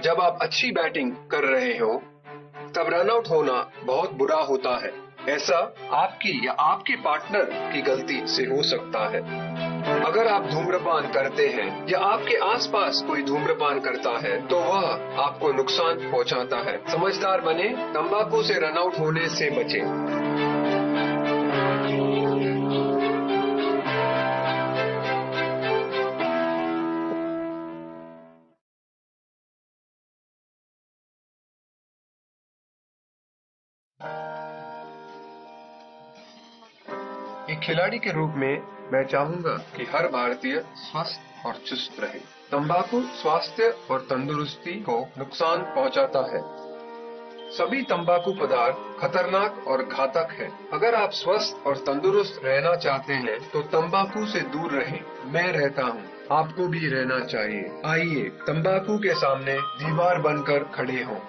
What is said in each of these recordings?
जब आप अच्छी बैटिंग कर रहे हो तब रन आउट होना बहुत बुरा होता है। ऐसा आपकी या आपके पार्टनर की गलती से हो सकता है। अगर आप धूम्रपान करते हैं या आपके आसपास कोई धूम्रपान करता है तो वह आपको नुकसान पहुंचाता है। समझदार बने, तंबाकू से रन आउट होने से बचें। एक खिलाड़ी के रूप में मैं चाहूंगा कि हर भारतीय स्वस्थ और चुस्त रहे। तंबाकू स्वास्थ्य और तंदुरुस्ती को नुकसान पहुंचाता है। सभी तंबाकू पदार्थ खतरनाक और घातक है। अगर आप स्वस्थ और तंदुरुस्त रहना चाहते हैं तो तंबाकू से दूर रहें। मैं रहता हूँ, आपको भी रहना चाहिए। आइए तंबाकू के सामने दीवार बनकर खड़े हों।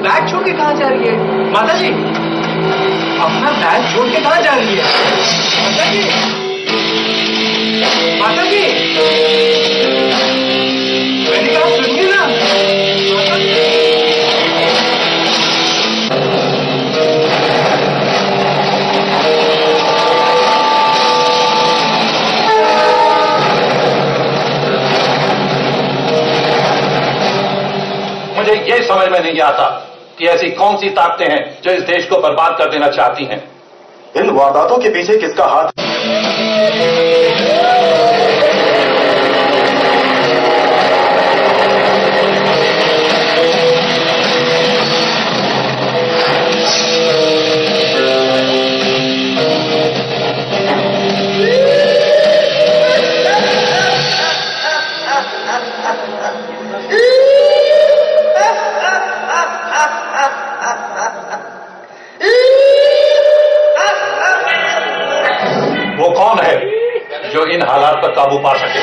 बैग छोड़ के कहाँ जा रही है? माता जी, अपना बैग छोड़ के कहाँ जा रही है? माता जी, माता जी, मैंने कहा सुनिए ना, माता जी। मुझे ये समझ में नहीं आता कि ऐसी कौन सी ताकतें हैं जो इस देश को बर्बाद कर देना चाहती हैं। इन वारदातों के पीछे किसका हाथ? वो कौन है जो इन हालात पर काबू पा सके?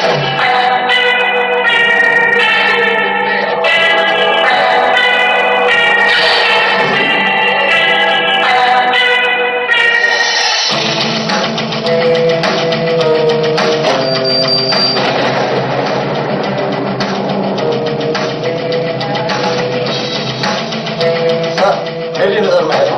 मेरी नजर में है।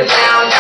Around,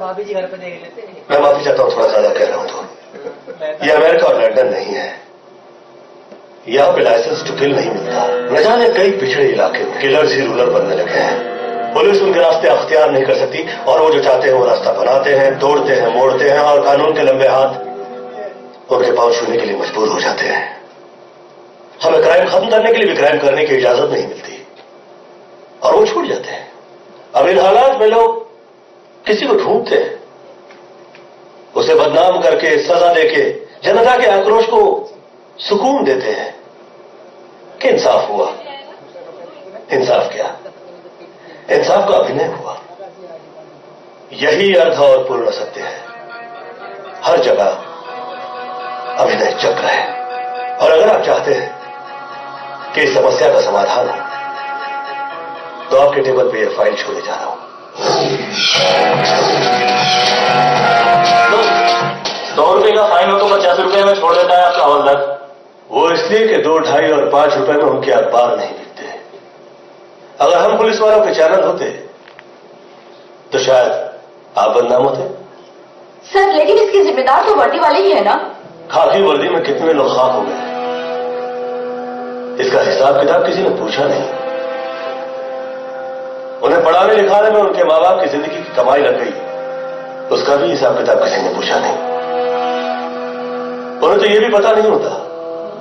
भाभी जी घर पे देख लेते हैं। मैं माफी चाहता हूँ, थोड़ा ज्यादा कह रहा हूँ तो। ये अमेरिका और लंदन नहीं है, यहाँ पे लाइसेंस टू किल नहीं मिलता। न जाने कई पिछड़े इलाके में किलर्स ही रूलर बनने लगे हैं। पुलिस उनके रास्ते अख्तियार नहीं कर सकती और वो जो चाहते हैं वो रास्ता बनाते हैं, तोड़ते हैं, मोड़ते हैं और कानून के लंबे हाथ उनके पांव छूने के लिए मजबूर हो जाते हैं। हमें क्राइम खत्म करने के लिए भी क्राइम करने की इजाजत नहीं मिलती और वो छूट जाते हैं। अब इन हालात में लोग किसी को ढूंढते हैं, उसे बदनाम करके, सजा देके जनता के आक्रोश को सुकून देते हैं। कि इंसाफ हुआ। इंसाफ क्या, इंसाफ का अभिनय हुआ। यही अर्ध और पूर्ण सत्य है। हर जगह अभिनय चल रहा है। और अगर आप चाहते हैं कि इस समस्या का समाधान हो तो आपके टेबल पे यह फाइल छोड़े जा रहा हूं। 100 रुपए का फाइन हो तो 50 रुपए में छोड़ देता है आपका हवलदार। वो इसलिए कि 2, 2.5 और 5 रुपए में उनके अखबार नहीं बिकते। अगर हम पुलिस वालों के चैनल होते तो शायद आप बदनाम होते। सर लेकिन इसके जिम्मेदार तो वर्दी वाले ही है ना। खाकी वर्दी में कितने लोग खाक हो गए, इसका हिसाब किताब किसी ने पूछा नहीं। उन्हें पढ़ाने लिखाने में उनके मां बाप की जिंदगी की कमाई लग गई, उसका भी हिसाब किताब किसी ने पूछा नहीं। उन्हें तो यह भी पता नहीं होता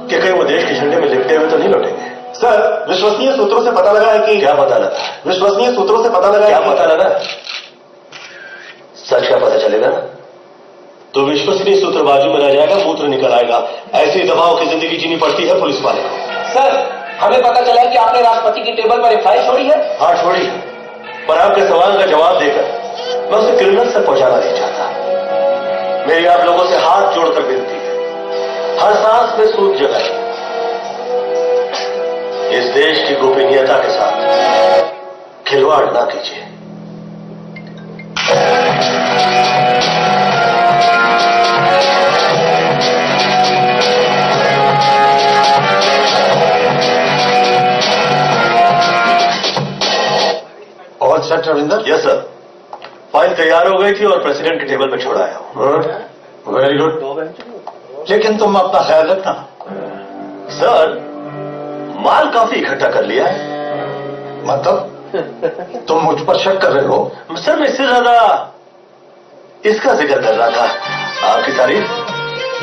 कि कहीं वो देश के झंडे में लिपटे हुए तो नहीं लौटेंगे। सर विश्वसनीय सूत्रों से पता लगा है कि क्या पता लगा? विश्वसनीय सूत्रों से पता लगा क्या है पता लगा? सच का पता चलेगा ना तो विश्वसनीय सूत्र बाजू में रह जाएगा, मूत्र निकल आएगा। ऐसी दबाव की जिंदगी जीनी पड़ती है पुलिस वाले को। सर हमें पता चला कि आपने राष्ट्रपति की टेबल पर एक फाइल छोड़ी है। हाँ छोड़ी है, पर आपके सवाल का जवाब देकर मैं उसे क्रिमिनल तक पहुंचाना नहीं चाहता। मेरी आप लोगों से हाथ जोड़कर विनती है, हर सांस में सूझ जगाइए। इस देश की गोपनीयता के साथ खिलवाड़ ना कीजिए। और sir Ravinder. Yes sir, file तैयार हो गई थी और प्रेसिडेंट के टेबल पे छोड़ा आया हूं। वेरी गुड, लेकिन तुम अपना ख्याल रखना। सर माल काफी इकट्ठा कर लिया है। मतलब तुम मुझ पर शक कर रहे हो? सर मैं इससे ज्यादा इसका जिक्र कर रहा था। आपकी तारीफ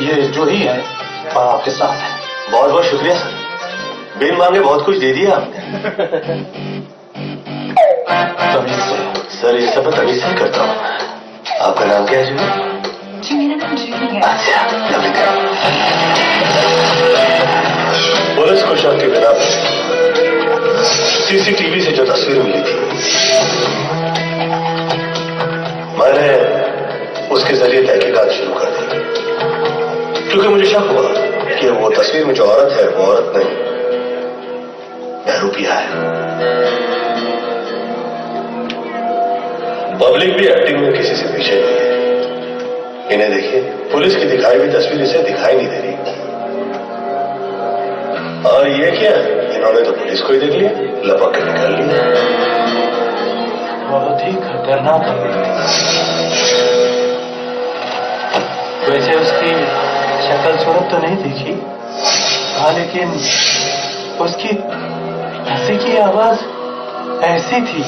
ये जो ही है आपके साथ है। बहुत बहुत शुक्रिया सर, बिन मांगे बहुत कुछ दे दिया आपने। तमीज से। सर ये सब मैं तमीज से करता हूँ। आपका नाम क्या है जूली? जी मेरा नाम जूली है। अच्छा, लवली का। पुलिस को शक के बिना सीसीटीवी से जो तस्वीर मिली थी मैंने उसके जरिए तहकीकात शुरू कर दी, क्योंकि मुझे शक हुआ कि वो तस्वीर में जो औरत है वो औरत नहीं बहरूपिया है। पब्लिक भी एक्टिंग में किसी से पीछे नहीं है। इन्हें देखिए, पुलिस की दिखाई हुई तस्वीर इसे दिखाई नहीं दे रही। और ये क्या, इन्होंने तो पुलिस को ही देख लिया, लपक के निकाल लिया। बहुत ही खतरनाक है। वैसे उसकी शक्ल सूरत तो नहीं दिखी, हाँ, लेकिन उसकी हंसी की आवाज ऐसी थी।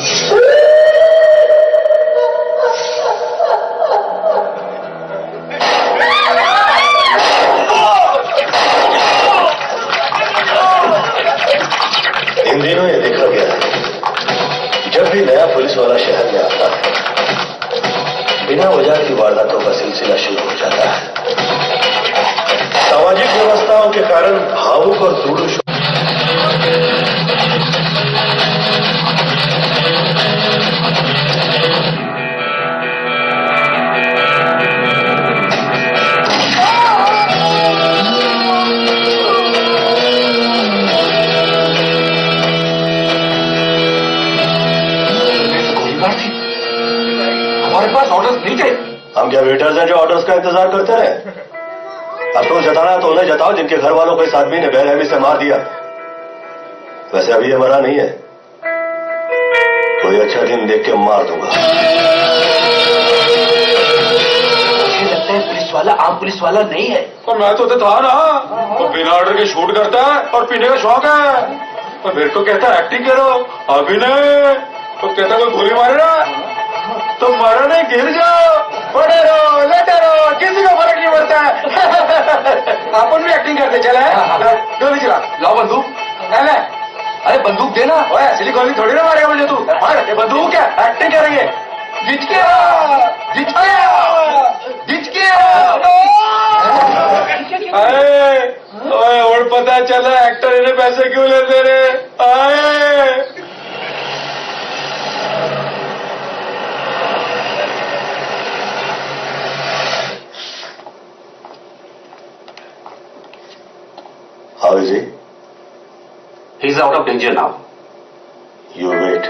इन दिनों ये देखा गया है, जब भी नया पुलिस वाला शहर में आता है बिना वजह की वारदातों का सिलसिला शुरू हो जाता है। सामाजिक व्यवस्थाओं के कारण भावुक और दृढ़ हमारे पास ऑर्डर्स नहीं थे। हम क्या वेटर्स हैं जो ऑर्डर्स का इंतजार करते रहे? अब तो जताना है तो उन्हें जताओ जिनके घर वालों को इस आदमी ने बेरहमी से मार दिया। वैसे अभी ये मरा नहीं है, कोई अच्छा दिन देख के मार दूंगा। मुझे लगता है पुलिस वाला आम पुलिस वाला नहीं है। और मैं तो था ना, तो बिना ऑर्डर के शूट करता है और पीने का शौक है। और मेरे को कहता है एक्टिंग करो, अभिनय, तो कहता कोई गोली मारे ना तो मारो नहीं, गिर जाओ, पड़े रहो, लेटे रहो, किसी को फर्क नहीं पड़ता है। अपन भी एक्टिंग करते चले, गोली चला, लाओ बंदूक। ले, अरे बंदूक देना, ओए असली गोली थोड़ी ना मारेगा मुझे तू। ये बंदूक है, एक्टिंग करेंगे। जीत गया, जीत गया, जीत गया। अरे ओए और पता चला एक्टर इन्हें पैसे क्यों लेते रहे। आए How is he? He's out of danger now. You wait.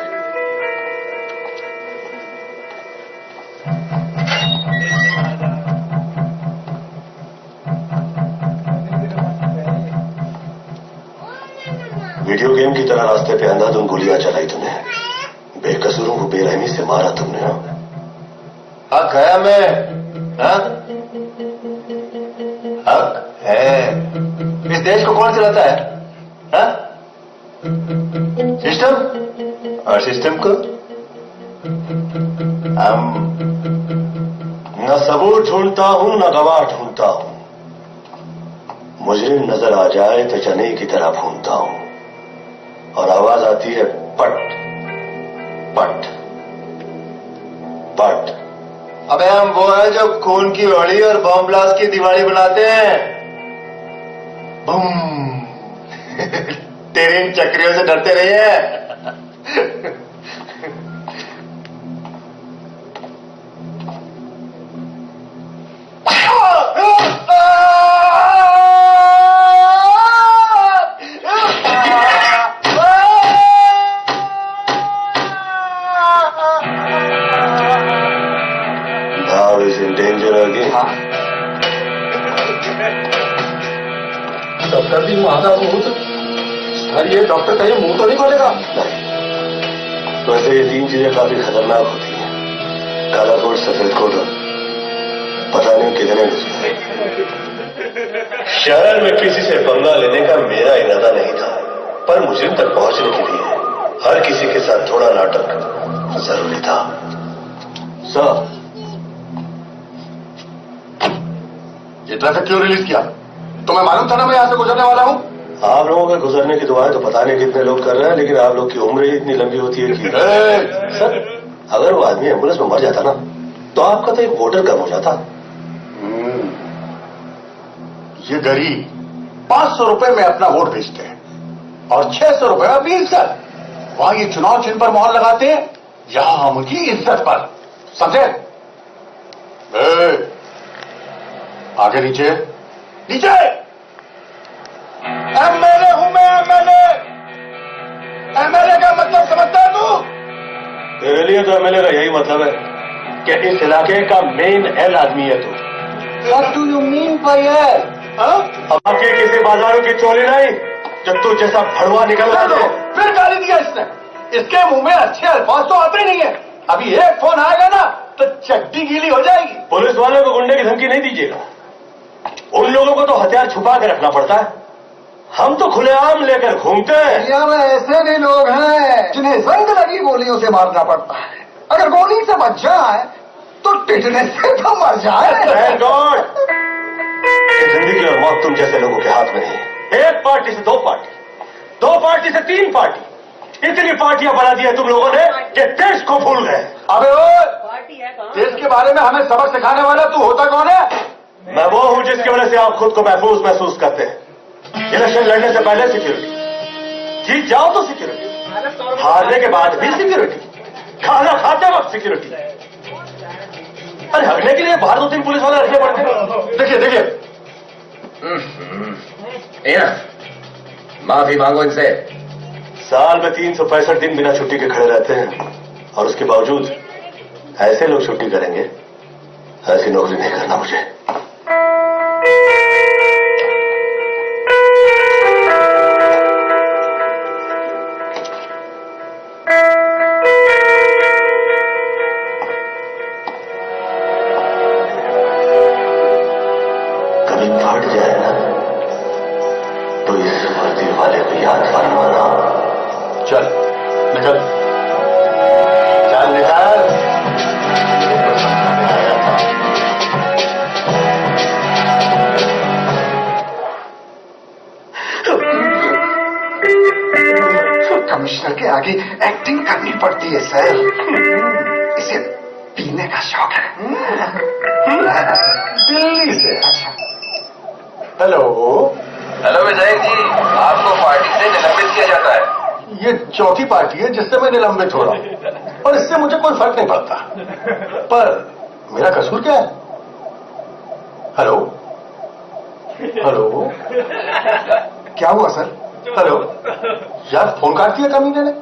Video game की तरह रास्ते पे अंधाधुंध गोलियां चलाई तूने, बेकसूरों को बेरहमी से मारा तुमने। हक है मैं, हक है। इस देश को कौन चलाता है? सिस्टम, और सिस्टम को हम न सबूत ढूंढता हूं न गवाह ढूंढता हूं। मुजरिम नजर आ जाए तो चने की तरह भूनता हूं और आवाज आती है पट पट पट। अबे हम वो है जो खून की होली और बॉम्ब ब्लास्ट की दिवाली बनाते हैं। बूम। तेरे इन चक्रियों से डरते रहिए। Now is in danger again. Doctor भी मादा भूत। सर ये डॉक्टर कहीं मुंह तो नहीं खोलेगा? नहीं। वैसे ये तीन चीजें काफी खतरनाक होती हैं, काला कोट, सफेद कोट और पता नहीं कितने दूसरे। शहर में किसी से पंगा लेने का मेरा इरादा नहीं था, पर मुजरिम तक पहुंचने के लिए हर किसी के साथ थोड़ा नाटक जरूरी था। सर, ये ट्रैफिक क्यों रिलीज किया? तुम्हें मालूम था ना मैं यहां से गुजरने वाला हूं? आप लोगों के गुजरने की दुआएं तो पता नहीं कितने लोग कर रहे हैं, लेकिन आप लोग की उम्र ही इतनी लंबी होती है कि सर, अगर वो आदमी एम्बुलेंस में मर जाता ना तो आपका तो एक वोटर कम हो जाता। ये गरीब 500 रुपए में अपना वोट बेचते हैं और 600 रुपए में अपनी इज्जत। वहां ये चुनाव चिन्ह पर मोहर लगाते हैं, यहां हम उनकी इज्जत पर। समझे? आगे नीचे नीचे। एमएलए हूं मैं, एमएलए। एमएलए का मतलब समझता है तू? मेरे लिए तो एमएलए का यही मतलब है कि इस इलाके का मेन एल आदमी है तू। What do you mean by it? बाकी किसी बाजारों की चोली नहीं जो तू जैसा भड़वा निकलवा दे। फिर गाली दिया इसने। इसके मुंह में अच्छे अल्फाज तो आते ही नहीं है। अभी एक फोन आएगा ना तो चड्डी गीली हो जाएगी। पुलिस वालों को गुंडे की धमकी नहीं दीजिएगा। उन लोगों को तो हथियार छुपा के रखना पड़ता है, हम तो खुलेआम लेकर घूमते हैं। इंडिया में ऐसे भी लोग हैं जिन्हें जंग लगी गोलियों से मारना पड़ता है। अगर गोली से बच जाए तो टिटनेस से तो मर जाए। Thank God! जिंदगी और मौत तुम जैसे लोगों के हाथ में नहीं। एक पार्टी से दो पार्टी, दो पार्टी से तीन पार्टी, इतनी पार्टियां बना दी है तुम लोगों ने कि देश को भूल गए। अबे देश के बारे में हमें सबक सिखाने वाला तू होता कौन है? मैं वो हूं जिसकी वजह से आप खुद को महसूस करते हैं। इलेक्शन लड़ने से पहले सिक्योरिटी, जीत जाओ तो सिक्योरिटी, हारने के बाद भी सिक्योरिटी, खाना खाते वक्त सिक्योरिटी। अरे हगने के लिए बाहर 2-3 पुलिस वाले रखने पड़ते हैं। देखिए देखिए, माफी मांगो इनसे। साल में 365 दिन बिना छुट्टी के खड़े रहते हैं और उसके बावजूद ऐसे लोग छुट्टी करेंगे। ऐसी नौकरी नहीं करना मुझे। कभी फट जाए ना तो इस वर्दी वाले को याद फरमाना। चल निकल, चल निकल। कमिश्नर के आगे एक्टिंग करनी पड़ती है सर। इसे पीने का शौक है। दिल्ली से। अच्छा, हेलो, हेलो विधायक जी, आपको पार्टी से निलंबित किया जाता है। ये चौथी पार्टी है जिससे मैं निलंबित हो रहा हूं और इससे मुझे कोई फर्क नहीं पड़ता। पर मेरा कसूर क्या है? हेलो हेलो, क्या हुआ सर? हेलो यार, फोन काट दिया कमीने ने।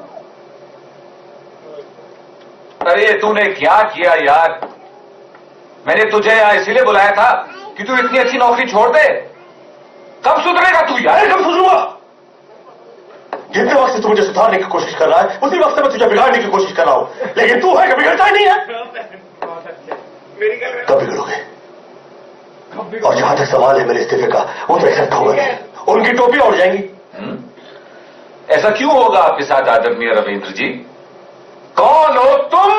अरे तूने क्या किया यार? मैंने तुझे यहाँ इसीलिए बुलाया था कि तू इतनी अच्छी नौकरी छोड़ दे। कब सुधरेगा तू यार? कब सुधरूंगा? जितने वक्त से तू मुझे सुधारने की कोशिश कर रहा है उसी वक्त से मैं तुझे बिगाड़ने की कोशिश कर रहा हूं, लेकिन तू है कि बिगड़ता ही नहीं है। कब बिगड़ोगे? और जहां तक सवाल है मेरे इस्तीफे का, वो तो एक्सेप्ट होगा नहीं, उनकी टोपी उड़ जाएंगी। ऐसा क्यों होगा आपके साथ आदरणीय रविंद्र जी? कौन हो तुम?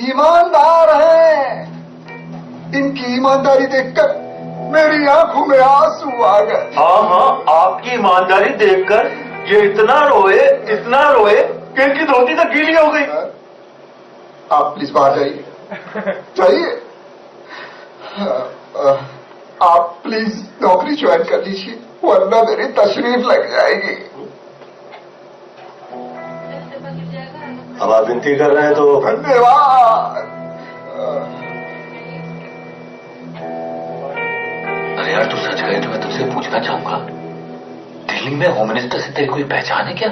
ईमानदार हैं। इनकी ईमानदारी देखकर मेरी आंखों में आंसू आ गए। हाँ, आपकी ईमानदारी देखकर ये इतना रोए कि इनकी धोती तक गीली हो गई। आप प्लीज बाहर जाइए, जाइए। आप प्लीज नौकरी ज्वाइन कर लीजिए, वरना मेरी तशरीफ लग जाएगी। अब आप विनती कर रहे हैं तो धन्यवाद। अरे यार, तू सच कहे तो मैं तुझसे पूछना चाहूंगा, दिल्ली में होम मिनिस्टर से तेरी कोई पहचान है क्या?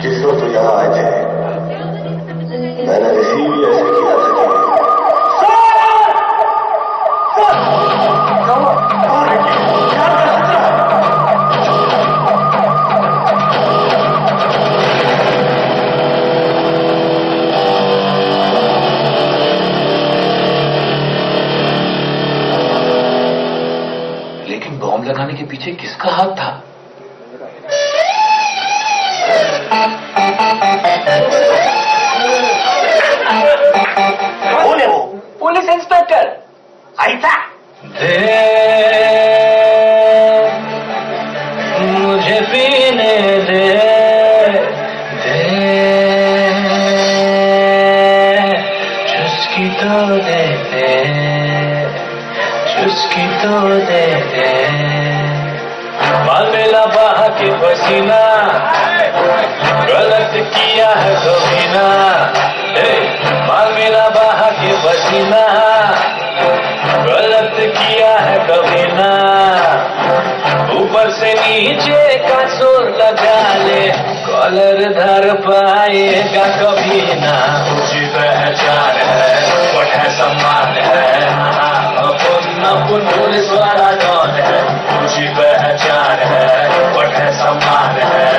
जिस वक्त यहाँ आए थे मैंने रिसीव ही ऐसे किया था कि लेकिन बॉम्ब लगाने के पीछे किसका हाथ था? कौन है वो? Police inspector. ऐसा मुझे पीने दे, चुस्की तो दे, चुस्की तो दे। मांगला बहा के पसीना, गलत किया है कभी ना। मांगला बहा के पसीना, गलत किया है कभी ना। ऊपर से नीचे का जोर लगा ले, कॉलर धर पाएगा कभी ना। मुझे पहचान है, वट है सम्मान है, अपन पुलिस वाला कौन है? मुझे पहचान है, वट है सम्मान है,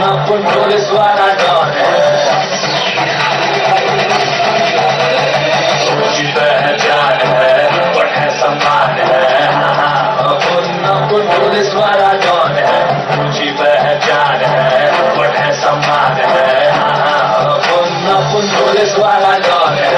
अपन पुलिस वाला कौन है? मुझे पहचान है, वट है सम्मान है, अपन पुलिस वाला कौन है? मुझे पहचान है, वट है सम्मान है, अपन पुलिस वाला कौन है?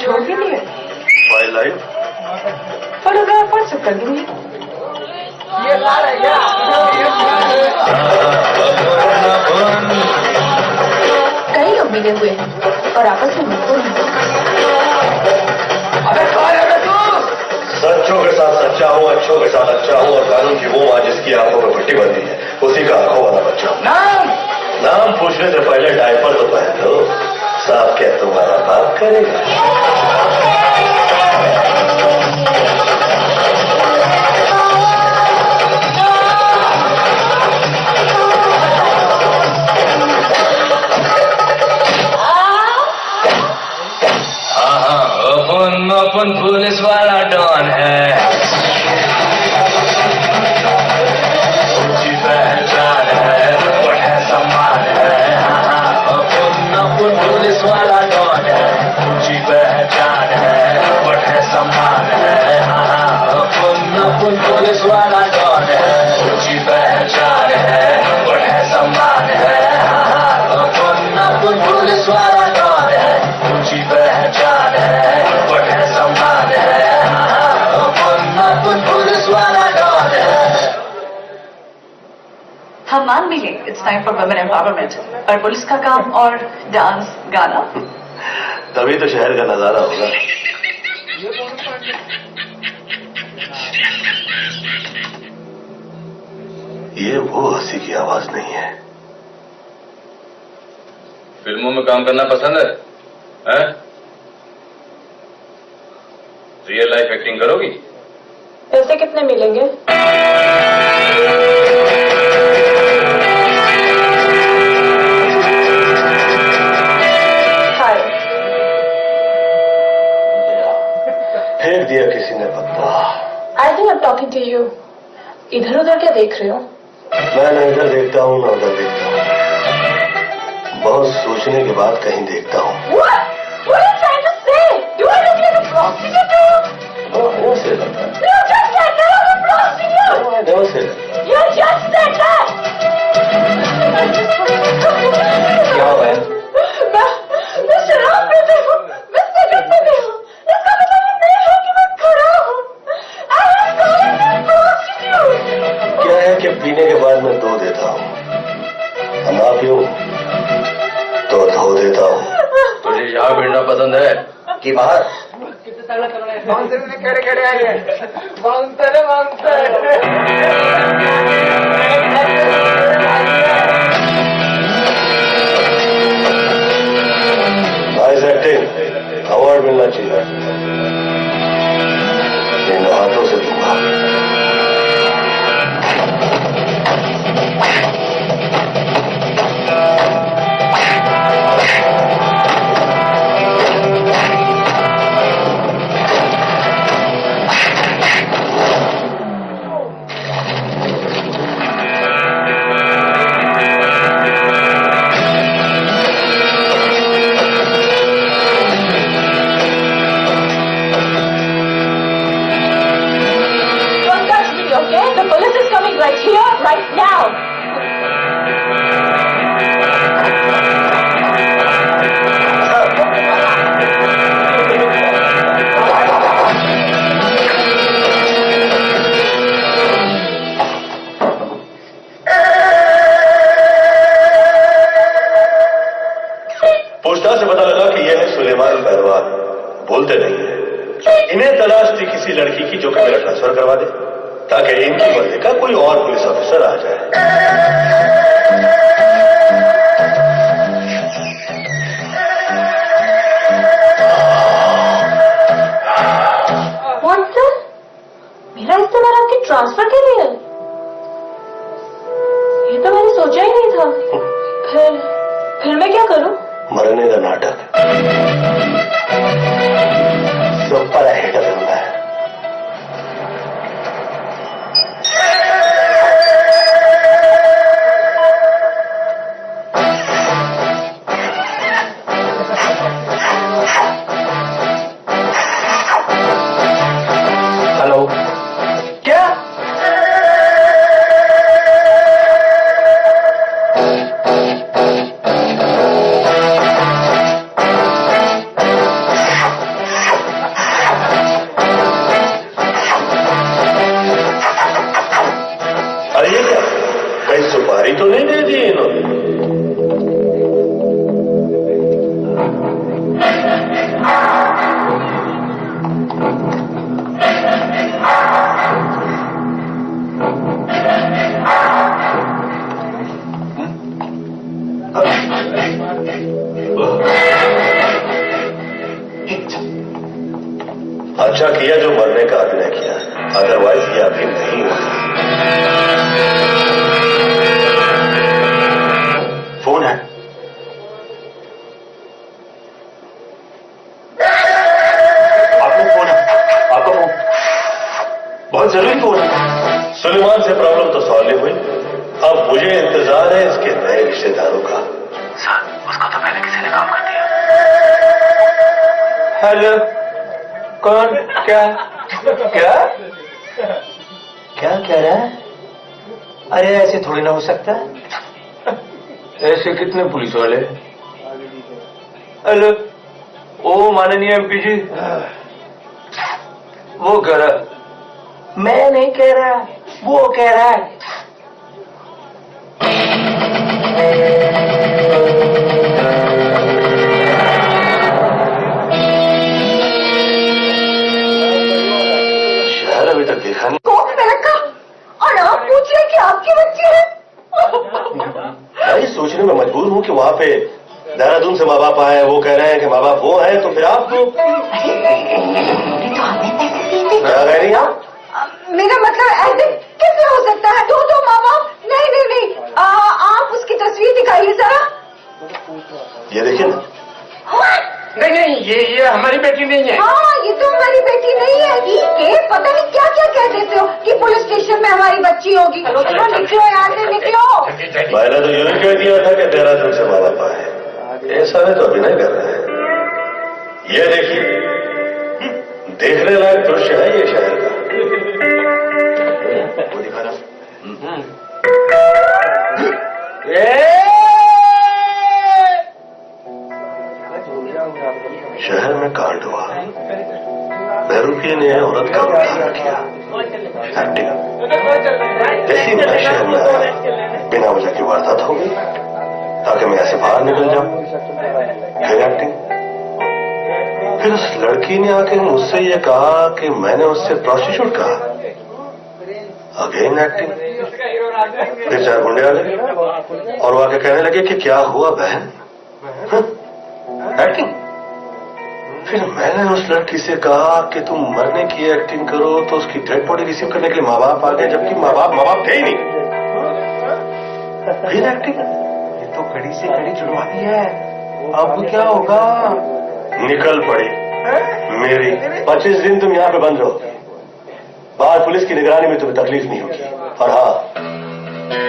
छोड़ भी दिए? वाइल्ड लाइफ फोटोग्राफ व्हाट्सएप कर दूंगी। कई लोग मिले हुए हैं और आपस में मिलते हैं। सच्चों के साथ सच्चा हूँ, अच्छों के साथ अच्छा हूँ, और कानून की वो माँ जिसकी आंखों में पट्टी बंधी है उसी का आंखों वाला बच्चा हूँ। नाम पूछने से पहले डायपर तो पहन लो, साफ क्या तुम्हारा बाप करेगा। अपन पुलिस वाला डॉन है, ऊंची पहचान है, बड़ा सम्मान है। अपन पुलिस वाला डॉन है, ऊंची पहचान है, बड़ा सम्मान है। अपन पुलिस वाला डॉन है, ऊंची पहचान है, बड़ा सम्मान है। अपन पुलिस वाला डॉन है, ऊंची पहचान है, हम मान भी लें it's time for women empowerment, पर पुलिस का काम और डांस गाना। तभी तो शहर का नजारा होगा। ये वो हंसी की आवाज नहीं है। फिल्मों में काम करना पसंद है, हैं? रियल लाइफ एक्टिंग करोगी? पैसे कितने मिलेंगे? फेंक दिया किसी ने पत्ता। I think I am talking to you. इधर उधर क्या देख रहे हो? मैं न इधर देखता हूँ न उधर देखता हूँ, बहुत सोचने के बाद कहीं देखता हूँ। What are you trying to say? Do I look like a prostitute? No, I never said that. You just said that I'm a prostitute. No, I never said that. You just said that. क्या हुआ है? मैं शराब पीती हूँ, मैं cigarette पीती हूँ, इसका मतलब ये नहीं है कि मैं खड़ा हूँ। I am calling you prostitute. क्या है कि पीने के बाद मैं धो देता हूँ, और ना पीऊं तो धो देता हूँ। तुझे यहाँ भिड़ना पसंद है कि बाहर? नाइस एक्टिंग, अवार्ड मिलना चाहिए। इन हाथों से दूंगा। Don't touch me, okay? The police is coming right here, right now. पूछताछ से पता लगा कि यह है सुलेमान पहलवान, बोलते नहीं है। इन्हें तलाश थी किसी लड़की की जो कि मेरा ट्रांसफर करवा दे, ताकि इनकी मर्जी का कोई और पुलिस ऑफिसर आ जाए। कौन सर? मेरा इस्तेमाल आपके ट्रांसफर के लिए? ये तो मैंने सोचा ही नहीं था। फिर मैं क्या करूं? मरने का नाटक सुपर हिट फिल्म है। हेलो, क्या? अच्छा किया जो मरने का अभिनय किया, अदरवाइज ये अभी नहीं होता। फोन है, आपको फोन है, आपका फोन बहुत जरूरी फोन है। सुलेमान से प्रॉब्लम तो सॉल्व हुई, अब मुझे इंतजार है इसके नए रिश्तेदारों का। सर, उसको तो पहले किसी ने काम कर दिया। हेलो, कौन? क्या क्या क्या कह रहा है? अरे ऐसे थोड़ी ना हो सकता। ऐसे कितने पुलिस वाले? हेलो, ओ माननीय एमपी जी, वो कह रहा। मैं नहीं कह रहा, वो कह रहा है। शहर अभी तक देखा नहीं। कोट में रखा और आप पूछ रहे कि आपकी बच्ची है? मैं ये सोचने में मजबूर हूँ कि वहाँ पे देहरादून से माँ बाप आए, वो कह रहे हैं कि माँ बाप वो हैं, तो फिर आप तो हमें पैसे दिए थे। क्या कह रही हैं आप? मेरा मतलब ऐसे कैसे हो सकता है? दो मामा। नहीं नहीं नहीं, आप उसकी तस्वीर दिखाइए जरा। ये देखिए ना। नहीं नहीं, ये हमारी बेटी नहीं है। हाँ, ये तो हमारी बेटी नहीं है। ये पता नहीं क्या क्या कह देते हो कि पुलिस स्टेशन में हमारी बच्ची होगी। चलो निकलो यहाँ से, निकलो। मैंने तो यूं ही कह दिया था कि देहरादून से माँ बाप आए। ये सारे तो अभिनय कर रहे हैं। ये देखिए, देखने लायक दृश्य है ये शहर का। वो दिखा रहा। शहर में कांड हुआ, बहरूपी ने औरत का उद्धार किया। जैसे ही मैं शहर में आया, बिना वजह की वारदात हो गई ताकि मैं ऐसे बाहर निकल जाऊं। फिर एक्टिंग, फिर उस लड़की ने आके मुझसे ये कहा कि मैंने उससे प्रोस्टिट्यूट कहा। अगेन एक्टिंग, फिर चार गुंडे आ गए और वो आके कहने लगे कि क्या हुआ बहन। एक्टिंग। फिर मैंने उस लड़की से कहा कि तुम मरने की एक्टिंग करो, तो उसकी डेड बॉडी रिसीव करने के लिए माँ बाप आ गए, जबकि माँ बाप थे ही नहीं। फिर एक्टिंग। ये तो कड़ी से कड़ी जुड़वा दी है, अब क्या होगा? निकल पड़ी मेरी। 25 दिन तुम यहाँ पे बंद रहो, बाहर पुलिस की निगरानी में तुम्हें तकलीफ नहीं होगी। और हाँ,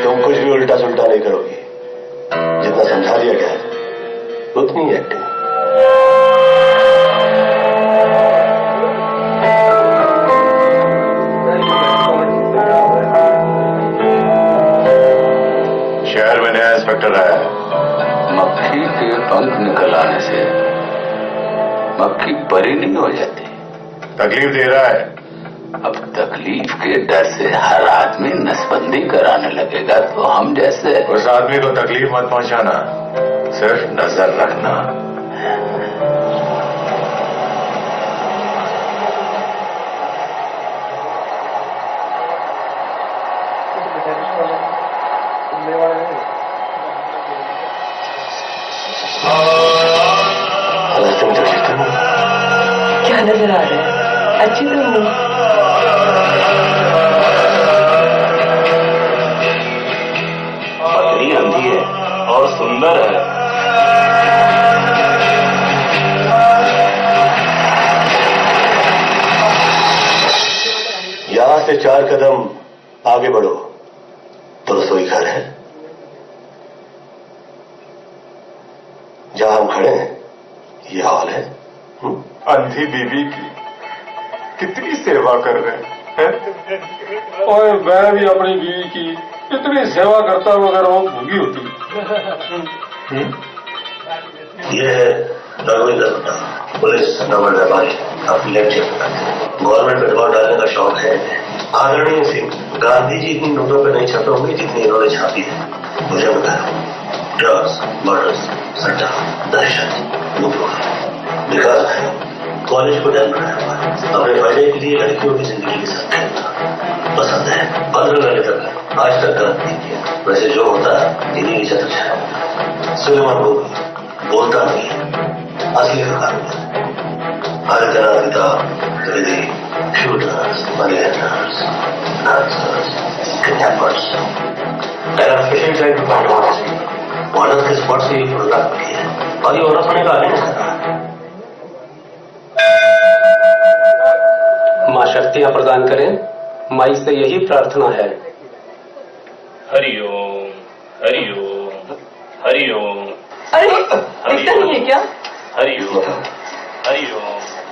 तुम कुछ भी उल्टा सुल्टा नहीं करोगी। जितना समझा दिया गया है उतनी एक्टिंग। शहर में नया इंस्पेक्टर आया है। मक्खी के पंख निकल आने से मक्खी परी नहीं हो जाती। तकलीफ दे रहा है। अब तकलीफ के डर से हर आदमी नसबंदी कराने लगेगा, तो हम जैसे। उस आदमी को तकलीफ मत पहुंचाना, सिर्फ नजर रखना। क्या नजर आ रहा है? अच्छी तो हूँ। पत्नी अंधी है और सुंदर है। यहां से 4 कदम आगे बढ़ो तो रसोई घर है। जहां हम खड़े हैं ये हॉल है। अंधी बीवी की कितनी सेवा कर रहे हैं। और मैं भी अपनी बीवी की इतनी सेवा करता हूं अगर वो भूगी होती। ये है रघुवींद्र गुप्ता, पुलिस नंबर व्यापारी। काफी लेक्चर गवर्नमेंट पे दबाव डालने का शौक है। आदरणीय सिंह, गांधी जी इतनी नोटों पे नहीं छपे होंगे जितनी इन्होंने छापी है। मुझे बताया ड्रग्स, मर्डर्स, सट्टा, दहशत, विकास है। कॉलेज को डैम बनाया हुआ है। अपने फायदे के लिए लड़कियों की जिंदगी के साथ खेलना पसंद है। 15 घंटे तक आज तक गलत नहीं किया। वैसे जो होता है इन्हीं की छत्र छाया होता है। सुलेमान बोलता नहीं है, असली का कारोबार। Adityananda, Vidi, shooters, money hunters, dancers, kidnappers. मेरा फिशिंग साइट बॉर्डर के स्पॉट से ये फोटोग्राफ की है और ये औरत होने का आगे नहीं कर रहा। मां शक्तियां प्रदान करें, माई से यही प्रार्थना है। हरिओम हरिओम हरिओम। अरे दिखता नहीं है क्या? हरिओम हरिओम।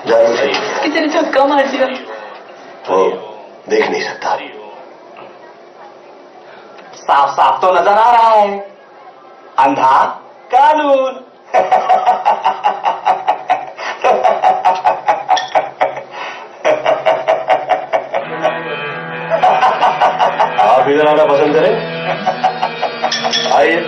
किसी ने धक्का मार दिया। वो देख नहीं सकता। साफ साफ तो नजर आ रहा है, अंधा कानून। आप इधर आना पसंद करें? आइए।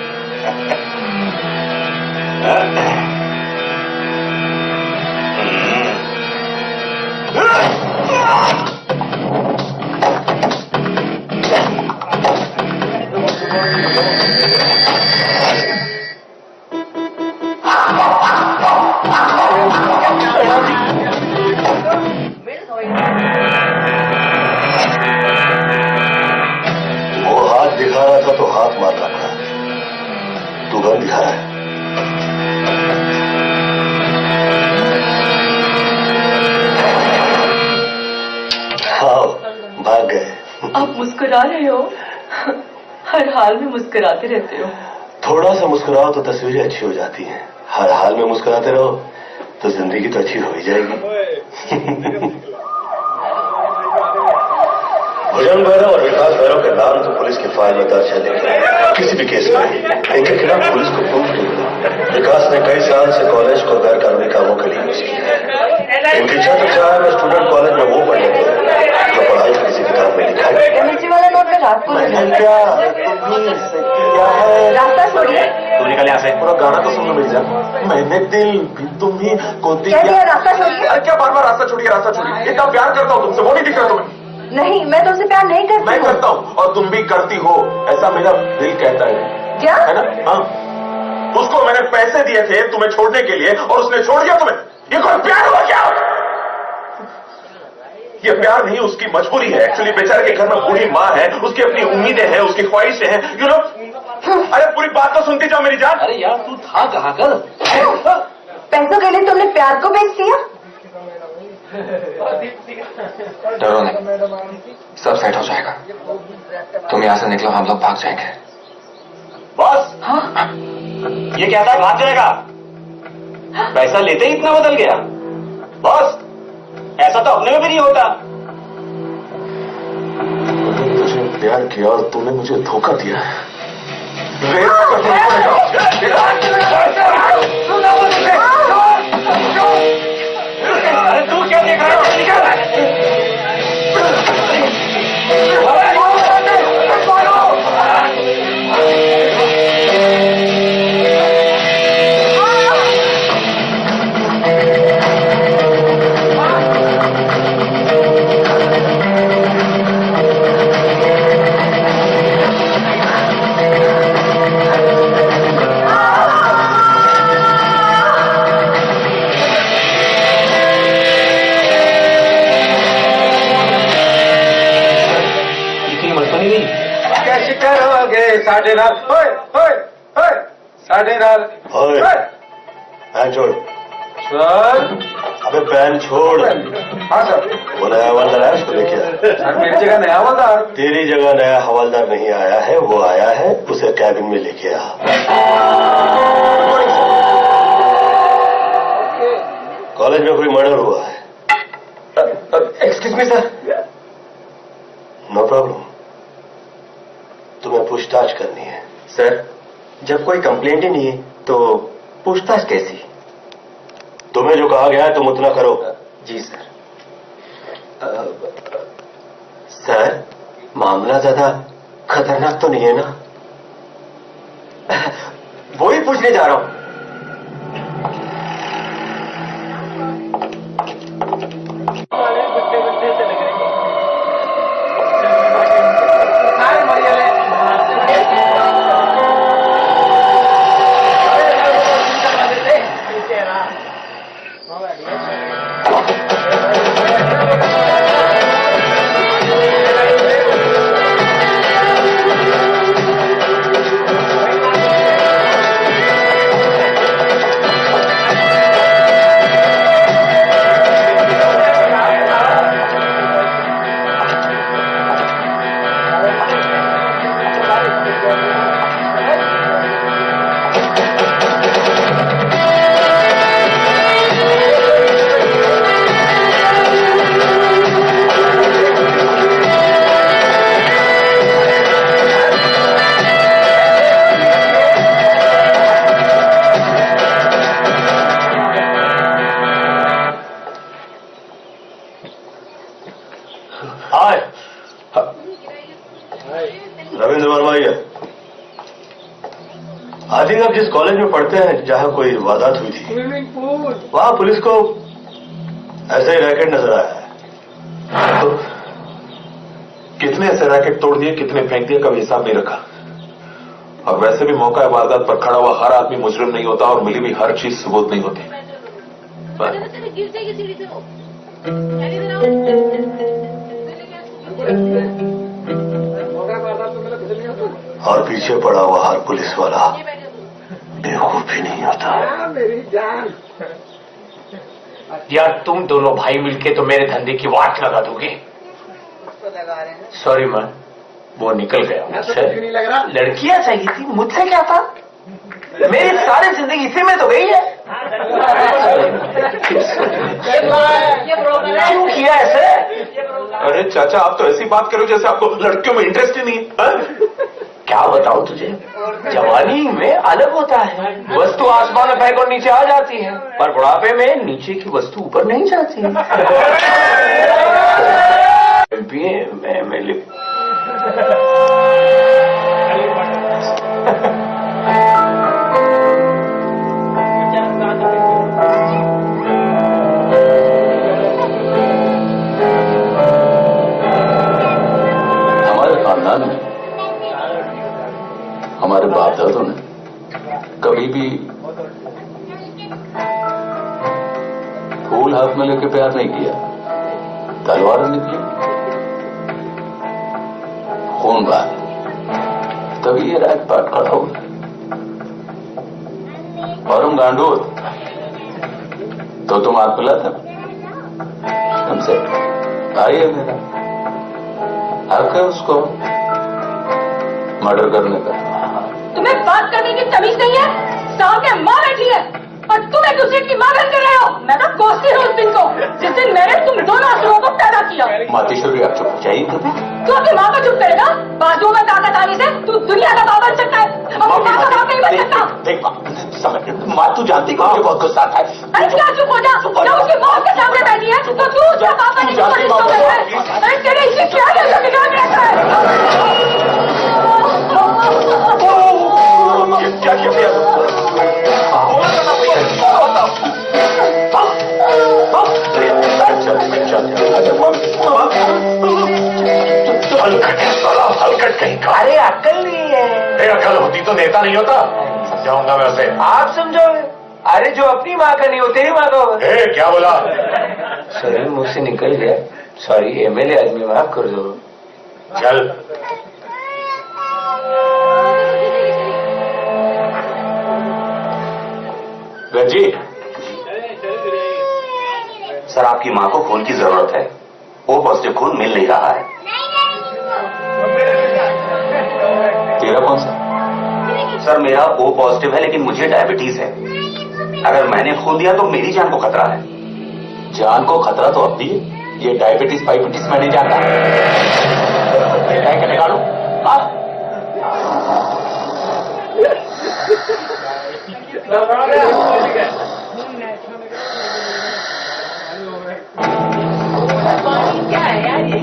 वो हाथ दिखा रहा था तो हाथ मार रहा था, तू गन दिखा रहा है। हाँ, भाग गए। आप मुस्कुरा रहे हो, हर हाल में मुस्कुराते रहते हो। थोड़ा सा मुस्कुराओ तो तस्वीरें अच्छी हो जाती हैं, हर हाल में मुस्कुराते रहो तो जिंदगी तो अच्छी हो ही जाएगी। भुजंग भैरव और विकास भैरव के नाम तो पुलिस की फाइल में दर्ज है, लेकिन किसी भी केस में इनके खिलाफ पुलिस को प्रूफ नहीं मिला। विकास ने कई साल से कॉलेज को गैर कानूनी कामों के लिए यूज किया है। इनकी छत्र छाया में स्टूडेंट कॉलेज में वो पढ़ने गए जो पढ़ाई किसी किताब में लिखा है। मिर्ची वाला नोट में रात को रास्ता छोड़िए। तू निकल यहाँ से। पूरा गाना तो सुन लो मिर्जा। मैंने दिल भी तुम्ही को क्या दिया? रास्ता छोड़िए। क्या बार बार रास्ता छोड़िए रास्ता छोड़िए? इतना प्यार करता हूँ तुमसे, वो नहीं दिख रहा तुम्हें? नहीं, मैं तुमसे प्यार नहीं करती। मैं करता हूँ और तुम भी करती हो, ऐसा मेरा दिल कहता है। क्या? है ना? हाँ, उसको मैंने पैसे दिए थे तुम्हें छोड़ने के लिए और उसने छोड़ दिया तुम्हें। ये कोई प्यार हुआ क्या? ये प्यार नहीं, उसकी मजबूरी है। एक्चुअली बेचारे के घर में बूढ़ी माँ है, उसकी अपनी उम्मीदें हैं, उसकी ख्वाहिशें हैं, यू नो। अरे पूरी बात तो सुनती जाओ मेरी जान। अरे यार तू था कहाँ कर? पैसों के लिए तुमने प्यार को बेच दिया? डरो नहीं, सब सेट हो जाएगा। तुम यहाँ से निकलो, हम लोग भाग जाएंगे। बॉस, ये क्या था? भाग जाएगा? पैसा लेते ही इतना बदल गया? बॉस, ऐसा तो अपने में भी नहीं होता। मैंने तुझे प्यार किया और तूने मुझे धोखा दिया। अरे तू क्या देख रहा है? कैसे करोगे साढ़े नाल? साढ़े नाल पैन छोड़। सर। अबे पैन छोड़। हाँ सर। वो नया हवलदार है, उसको लेके आ। सर मेरी जगह नया हवलदार। तेरी जगह नया हवलदार नहीं आया है, वो आया है, उसे कैबिन में लेके आ। कॉलेज में कोई मर्डर हुआ है। Excuse me sir. No problem, तुम्हें पूछताछ करनी है। सर, जब कोई कंप्लेंट ही नहीं है तो पूछताछ कैसी? तुम्हें जो कहा गया है तुम उतना करो। जी सर। सर, मामला ज्यादा खतरनाक तो नहीं है ना? वो ही पूछने जा रहा हूं। जिस कॉलेज में पढ़ते हैं जहां कोई वारदात हुई थी वहां पुलिस को ऐसा ही रैकेट नजर आया है। तो कितने ऐसे रैकेट तोड़ दिए, कितने फेंक दिए, कभी हिसाब नहीं रखा। और वैसे भी मौका वारदात पर खड़ा हुआ हर आदमी मुजरिम नहीं होता और मिली हुई हर चीज सबूत नहीं होती। और पीछे पड़ा हुआ हर पुलिस वाला बेवकूफ भी नहीं होता। यार तुम दोनों भाई मिलके तो मेरे धंधे की वाट लगा दोगे। सॉरी मैम, वो निकल गया मुझसे। लड़कियां चाहिए थी, मुझसे क्या था? मेरी सारी जिंदगी इसी में तो गई है। क्यों किया ऐसे? अरे चाचा, आप तो ऐसी बात करो जैसे आपको लड़कियों में इंटरेस्ट ही नहीं है। क्या बताऊं तुझे, जवानी में अलग होता है। वस्तु आसमान में फेंको नीचे आ जाती है, पर बुढ़ापे में नीचे की वस्तु ऊपर नहीं जाती है। हमारे खानदान में हमारे बाप दादों ने कभी भी फूल हाथ में लेके प्यार नहीं किया, तलवार निकली, खून बहा, तभी ये राजपाट खड़ा हुआ। और हम गांडू तो तुम हाथ मिलाते हमसे, भाई है मेरा, हक है उसको मर्डर करने का। तुम्हें बात करने की तमीज नहीं है? सामने माँ बैठी है और तुम एक दूसरे की माँ बन कर रहे हो। मैं तो कोसती हूँ उस दिन को जिस दिन मैंने तुम दोनों असुरों को पैदा किया। मातेश्वरी, आप चुप हो जाइए कभी। तू अपनी माँ को चुप करेगा? बाजुओं में ताकत आने से तू दुनिया का बाप बन सकता है, अपनी माँ का बाप नहीं बन सकता। देख माँ, तू जानती कि मुझे बहुत गुस्सा आता है। अरे क्या चुप हो जा? जब उसकी मौत के सामने बैठी है तो तू उसका बाप बनने की कोशिश क्यों कर रहा है? अरे तेरे इसे क्या नजर बिगाड़ रहता है? क्या किया भैया? हलकट कहीं का। अरे अक्ल नहीं है। अकल होती तो नेता नहीं होता। समझाऊंगा मैं उसे। आप समझोगे? अरे जो अपनी माँ का नहीं हो तेरी माँ का होगा। क्या बोला? सर मुझसे निकल गया, सॉरी। एमएलए आदमी माफ कर दो। चल। जी सर, आपकी माँ को खून की जरूरत है। ओ पॉजिटिव खून मिल नहीं रहा है। तेरा कौन सा? सर मेरा ओ पॉजिटिव है, लेकिन मुझे डायबिटीज है। अगर मैंने खून दिया तो मेरी जान को खतरा है। जान को खतरा तो अब भी है। ये डायबिटीज पाइबिटीज मैं नहीं जानता। निकालो। क्या है यार ये?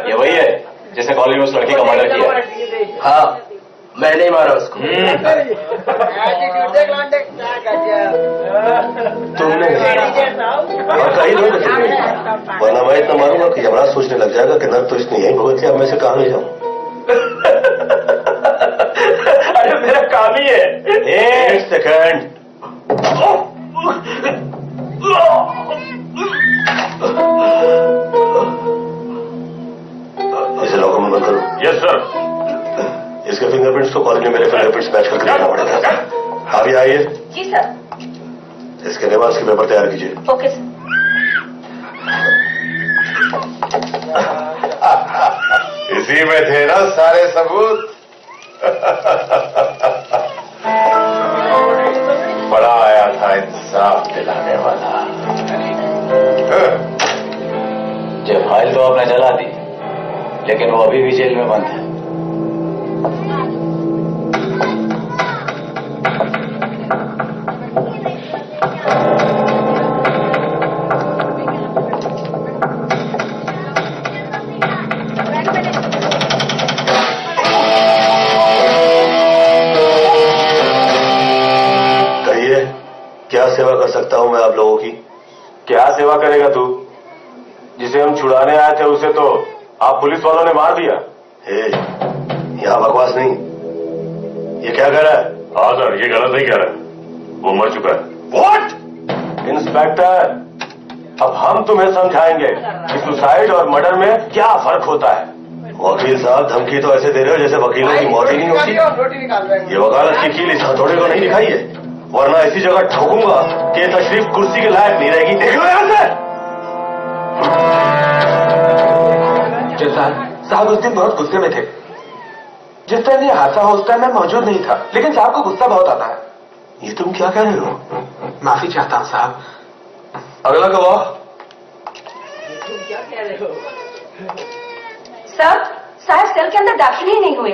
ये वही है जिसने कॉलेज में उस लड़की का मर्डर किया। हाँ, मैंने ही मारा उसको। तुमने और कहीं लोग वरना मैं इतना मारूंगा कि यमराज सोचने लग जाएगा कि नर्क तो इसने यही भुगत लिया, अब मैं से कहाँ ले जाऊं। अरे मेरा काम ही है। एक सेकंड। इसे लॉकर में बंद करो। Yes sir. इसके फिंगरप्रिंट्स तो कॉलेज में मेरे फिंगरप्रिंट्स मैच करके देना पड़ेगा। अभी आइए। जी सर। इसके लिबास के पेपर तैयार कीजिए। Okay sir. इसी में थे ना सारे सबूत। बड़ा आया था इंसाफ दिलाने वाला। जब फाइल तो आपने जला दी, लेकिन वो अभी भी जेल में बंद है। बोलिए, क्या सेवा कर सकता हूं मैं आप लोगों की? क्या सेवा करेगा तू? जिसे हम छुड़ाने आए थे उसे तो आप पुलिस वालों ने मार दिया। यहाँ बकवास नहीं। ये क्या कह रहा है? हाँ सर, ये गलत नहीं कह रहा है, वो मर चुका है। व्हाट? इंस्पेक्टर, अब हम तुम्हें समझाएंगे कि सुसाइड और मर्डर में क्या फर्क होता है। वकील साहब, धमकी तो ऐसे दे रहे हो जैसे वकीलों की मौत ही नहीं होती। ये वकालत की कील इस हथौड़े को नहीं दिखाई है, वरना ऐसी जगह ठोकूंगा कि ये तशरीफ कुर्सी के लायक नहीं रहेगी। देख लो यहां से। साहब उस दिन बहुत गुस्से में थे। जिस टाइम ये हादसा हो उस टाइम मैं मौजूद नहीं था, लेकिन साहब को गुस्सा बहुत आता है। ये तुम क्या कह रहे हो? माफी चाहता हूँ साहब। अगला गवाह। साहब सेल के अंदर दाखिल ही नहीं हुए।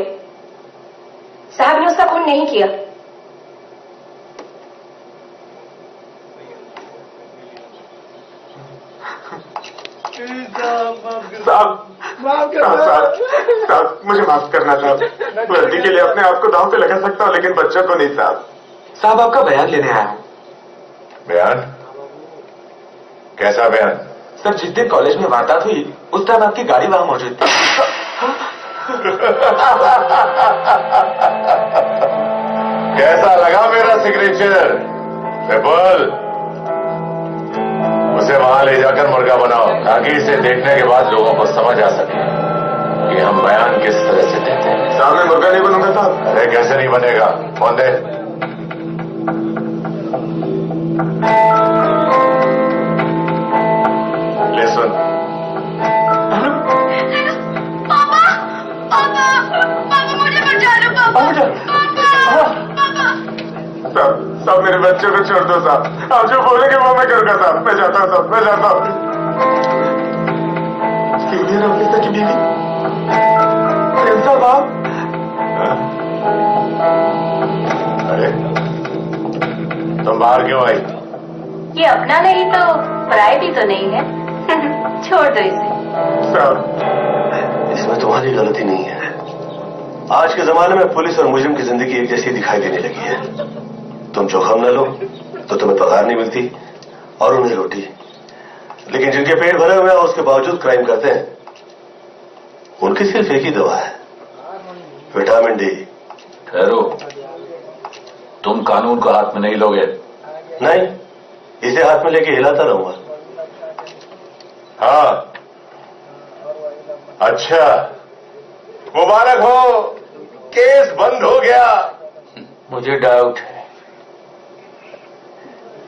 साहब ने उसका खून नहीं किया। साहब मुझे माफ करना साहब। वर्दी के लिए अपने आप को दांव पे लगा सकता हूँ, लेकिन बच्चों को नहीं साहब। साहब आपका बयान लेने आया हूँ। बयान? कैसा बयान? सर, जिस दिन कॉलेज में वारदात हुई उस टाइम आपकी गाड़ी वहां मौजूद थी। कैसा लगा मेरा सिग्नेचर? बोल, उसे वहां ले जाकर मुर्गा बनाओ ताकि इसे देखने के बाद लोगों को समझ आ सके कि हम बयान किस तरह से देते हैं। साहब मैं मुर्गा नहीं बनूंगा साहब। अरे कैसे नहीं बनेगा? कौन दे? ले सुन। पापा मुझे बचा लो पापा। साहब मेरे बच्चों को छोड़ दो साहब। आप जो बोलेंगे वो मैं करूंगा साहब। मैं जाता हूँ साहब, मैं जाता हूँ। सीनियर ऑफिसर की बीवी साहब। अरे तुम बाहर क्यों आई? ये अपना नहीं तो पराई भी तो नहीं है। छोड़ दो इसे। साहब इसमें तुम्हारी गलती नहीं है। आज के जमाने में पुलिस और मुजरिम की जिंदगी एक जैसी दिखाई देने लगी है। तुम जोखम न लो तो तुम्हें पगार नहीं मिलती और उन्हें रोटी। लेकिन जिनके पेट भरे हुए हैं उसके बावजूद क्राइम करते हैं, उनकी सिर्फ एक ही दवा है, विटामिन डी। ठहरो, तुम कानून को हाथ में नहीं लोगे। नहीं, इसे हाथ में लेके हिलाता रहूंगा। हाँ, अच्छा, मुबारक हो, केस बंद हो गया। मुझे डाउट है,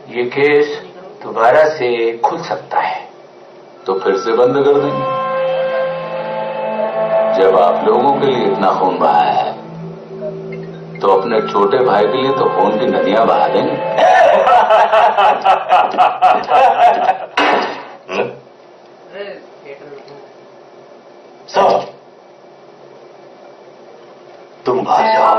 ये केस दोबारा से खुल सकता है। तो फिर से बंद कर देंगे। जब आप लोगों के लिए इतना खून बहा है तो अपने छोटे भाई के लिए तो खून की नदियां बहा देंगे। सब तुम बाहर जाओ।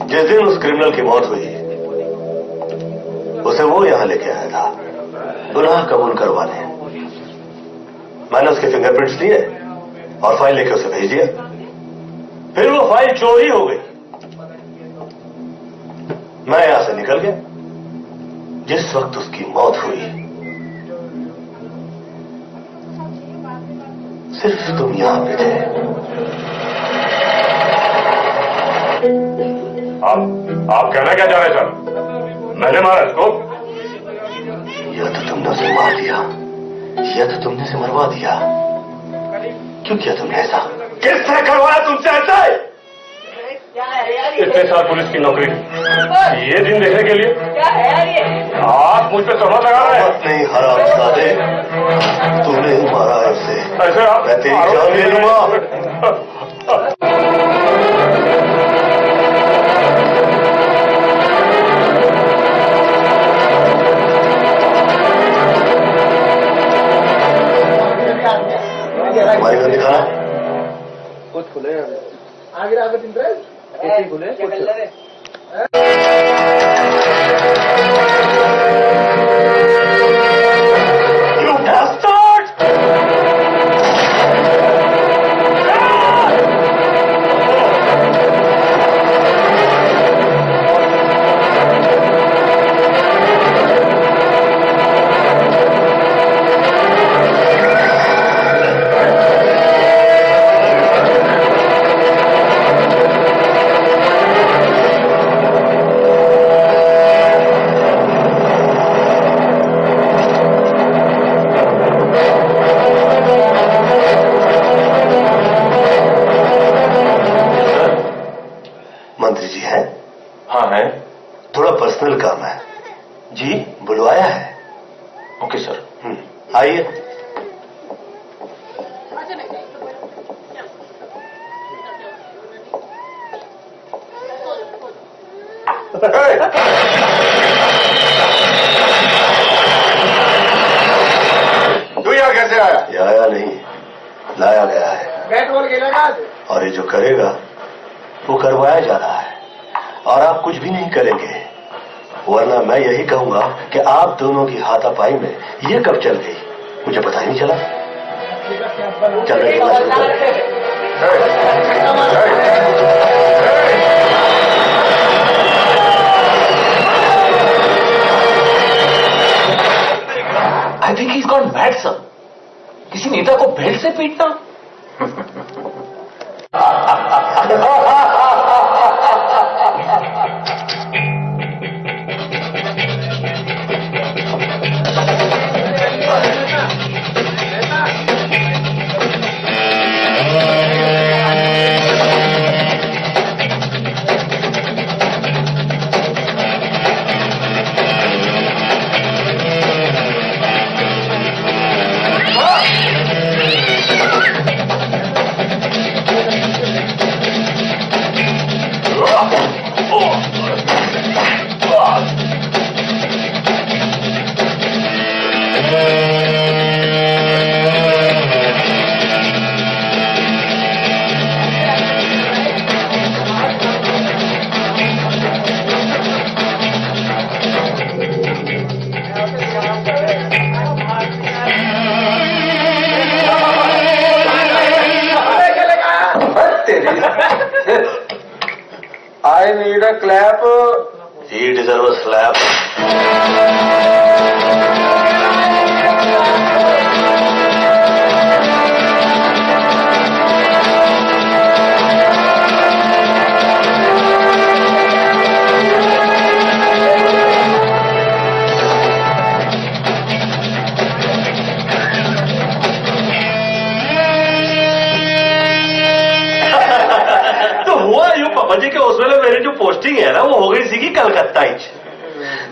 जिस दिन उस क्रिमिनल की मौत हुई उसे वो यहां लेके आया था गुनाह कबूल करवाने। मैंने उसके फिंगरप्रिंट्स लिए और फाइल लेके उसे भेज दिया। फिर वो फाइल चोरी हो गई। मैं यहां से निकल गया। जिस वक्त उसकी मौत हुई सिर्फ तुम यहां पे थे। आप कहना क्या चाह रहे सर? मैंने मारा इसको? या तो तुमने उसे मार दिया या तो तुमने उसे मरवा दिया। क्यों किया तुमने ऐसा? किसने करवाया तुमसे ऐसा? इतने साल पुलिस की नौकरी, ये दिन देखने के लिए आप मुझ पे तोहमत लगा रहे हैं? नहीं हरामजादे, तूने ही मारा है उसे। ऐसे आप मैं तेरी जान ले लूंगा। हमारी घर दिखाना। कुछ खुले आगे आगे कैसे खुले You bastard! तू यहाँ कैसे आया? ये आया नहीं, लाया गया है। बैट बॉल खेलेगा आज? और ये जो करेगा वो करवाया जा रहा है, और आप कुछ भी नहीं करेंगे, वरना मैं यही कहूंगा कि आप दोनों की हाथापाई में ये कब चल गई, मुझे पता ही नहीं चला। चल रही I think he is got mad sir. किसी नेता को बेल्ट से पीटना। I need a clap. He deserves a slap. जी के उस वेले मेरी जो पोस्टिंग है ना वो हो गई सी कलकत्ता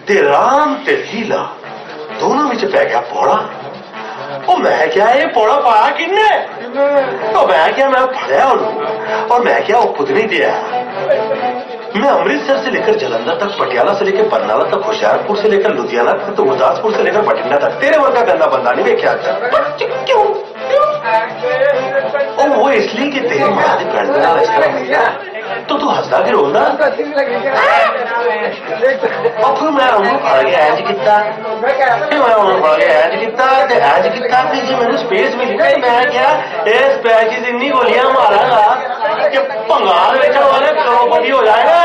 ते राम ते लीला दोनों में पै गया पौड़ा। ਉਹ ਮੈਂ ਕਿਹਾ ਇਹ ਪੌੜਾ ਪਾਇਆ ਕਿੰਨੇ? तो मैं क्या मैं फड़या और मैं क्या वो खुद नहीं दिया। मैं अमृतसर से लेकर जलंधर तक, पटियाला से लेकर बरनाला तक, होशियारपुर से लेकर लुधियाना तक, तो गुरदासपुर से लेकर बठिंडा तक तेरे वर्ग का गंदा बंदा नहीं देखा। क्यों? वो इसलिए कि तेरी माँ की पैर तो तू हंसदा कि रोंदा? और फिर मैं उन्होंने फड़ गया ऐज किता, फिर मैं उन्होंने फड़ गया ऐज किता, ऐज किता फिर जो मैंने स्पेस मिली ना मैं क्या इस पैच इन्नी गोलियां मारांगा कि भंगार बेचा वाले करोड़पति हो जाएगा।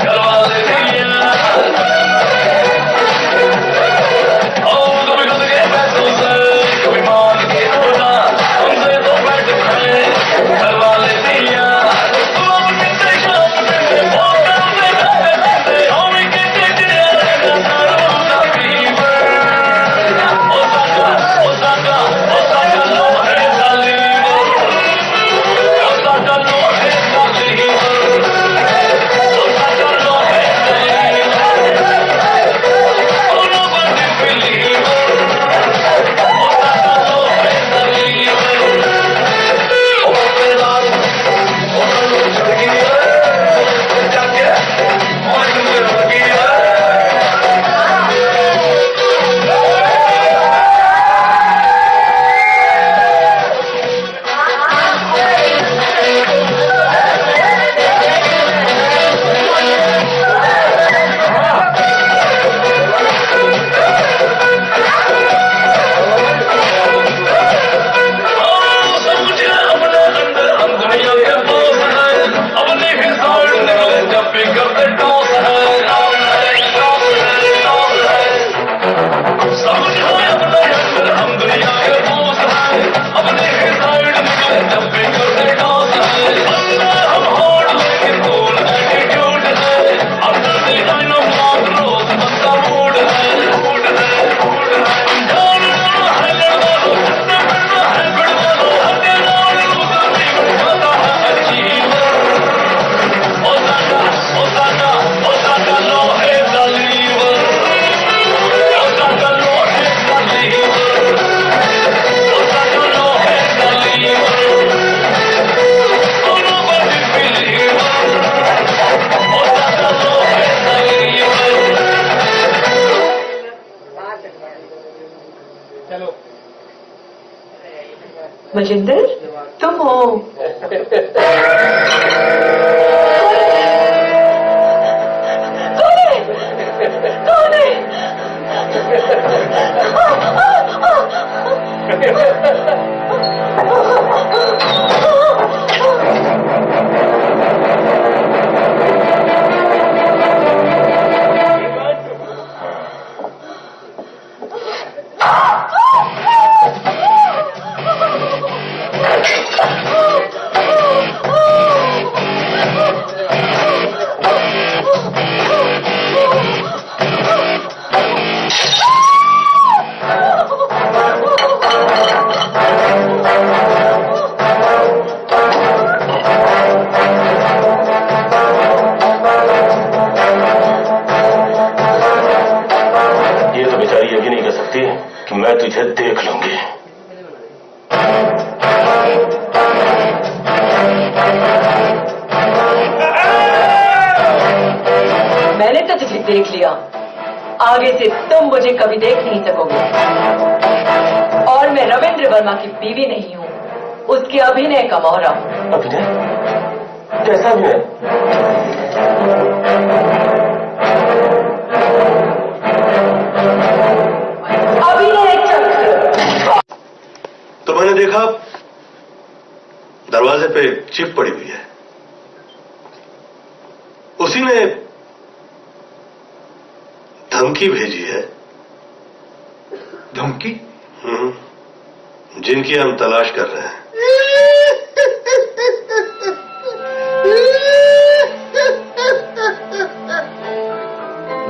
करवा मजिंदर, तुम हो? कौन है? कौन है? कि मैं तुझे देख लूंगी। मैंने तो तुझे देख लिया, आगे से तुम मुझे कभी देख नहीं सकोगे। और मैं रविंद्र वर्मा की बीवी नहीं हूँ, उसके अभिनय का मोहरा हूँ। अभिनय? कैसा अभिनय? तो मैंने देखा दरवाजे पे चिप पड़ी हुई है, उसी ने धमकी भेजी है। धमकी? जिनकी हम तलाश कर रहे हैं।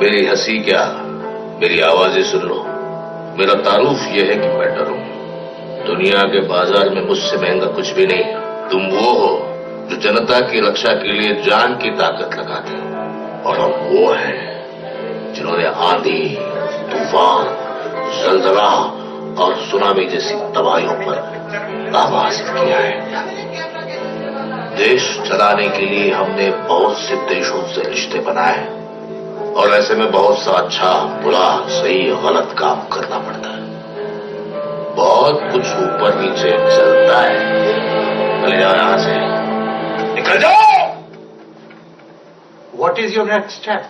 मेरी हंसी क्या, मेरी आवाजें सुन लो। मेरा तारुफ यह है कि मैं डरूं। दुनिया के बाजार में मुझसे महंगा कुछ भी नहीं। तुम वो हो जो जनता की रक्षा के लिए जान की ताकत लगाते हो, और हम वो हैं जिन्होंने आंधी, तूफान, जलजला और सुनामी जैसी तबाहियों पर आवाज किया है। देश चलाने के लिए हमने बहुत से देशों से रिश्ते बनाए, और ऐसे में बहुत सा अच्छा, बुरा, सही, गलत काम करना पड़ता है। बहुत कुछ ऊपर नीचे चलता है। चले जाओ यहां से, निकल जाओ। What is your next step?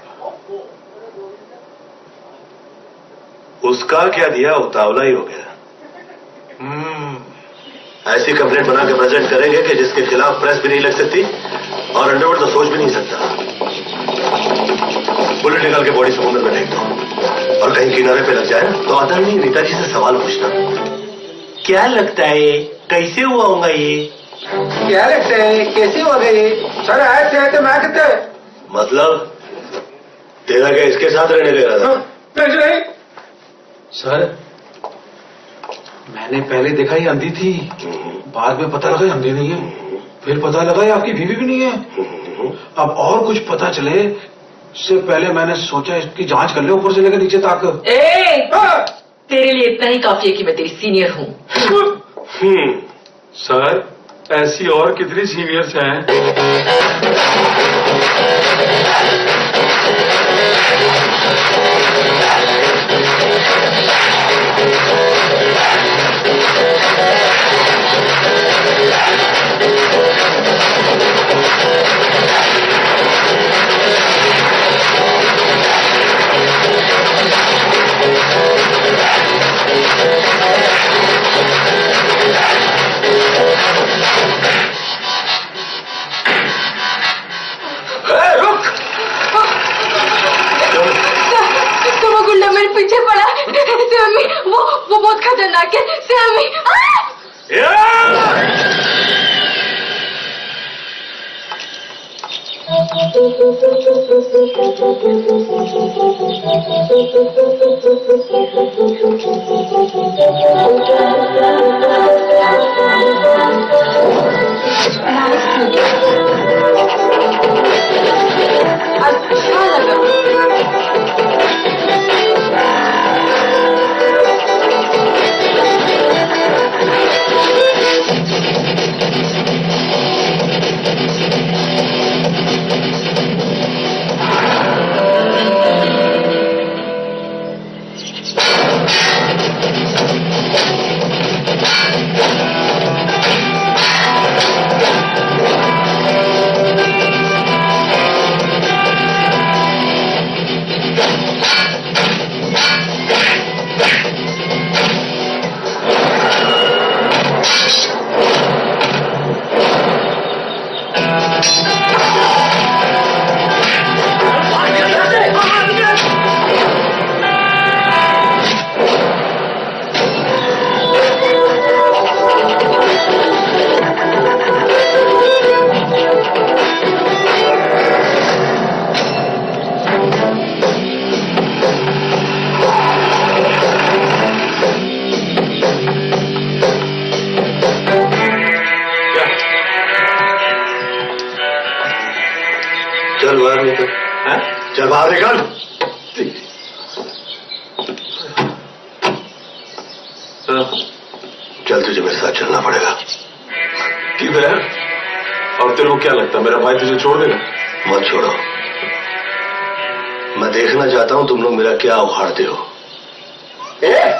उसका क्या दिया, उतावला ही हो गया। ऐसी कंप्लेंट बना के प्रेजेंट करेंगे कि जिसके खिलाफ प्रेस भी नहीं लग सकती और अंडरवर्ल्ड तो सोच भी नहीं सकता। बुलेट निकाल के बॉडी समुद्र में फेंक दो, और कहीं किनारे पे लग जाए तो आदरणीय नेताजी से सवाल पूछना, क्या लगता है कैसे हुआ होगा ये? क्या लगता है कैसे हो गए? सर आए थे तो मैं कहते मतलब तेरा क्या इसके साथ रहने का इरादा? नहीं सर, मैंने पहले देखा ही अंधी थी, बाद में पता लगा अंधी नहीं है, फिर पता लगा ये आपकी बीवी भी नहीं है। अब और कुछ पता चले इससे पहले मैंने सोचा इसकी जांच कर ले ऊपर से लेकर नीचे तक। तेरे लिए इतना ही काफी है कि मैं तेरी सीनियर हूँ। सर, ऐसी और कितनी सीनियर्स हैं? पीछे पड़ा सैमी, वो बहुत खतरनाक है सैमी। अच्छा लगा। चल बाहर निकल। चल, तुझे मेरे साथ चलना पड़ेगा। किधर है? और तेरे को क्या लगता है मेरा भाई तुझे छोड़ देगा? मत छोड़ो। मैं देखना चाहता हूं तुम लोग मेरा क्या उखाड़ते हो।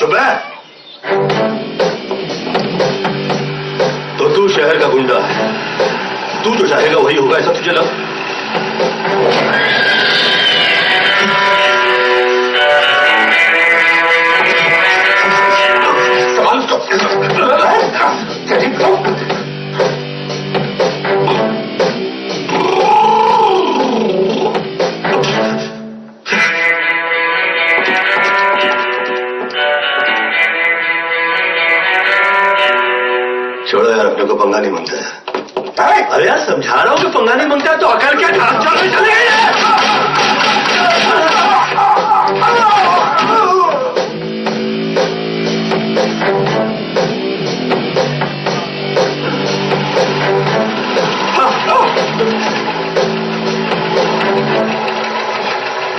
तो मैं तो तू शहर का गुंडा है, तू जो चाहेगा वही होगा, ऐसा तुझे लग? छोड़ो यार, अपने को पंगा नहीं मांगता है। अरे यार समझा रहा हूं कि पंगा नहीं मांगता है तो अकल क्या ढाल चाल में चले गए।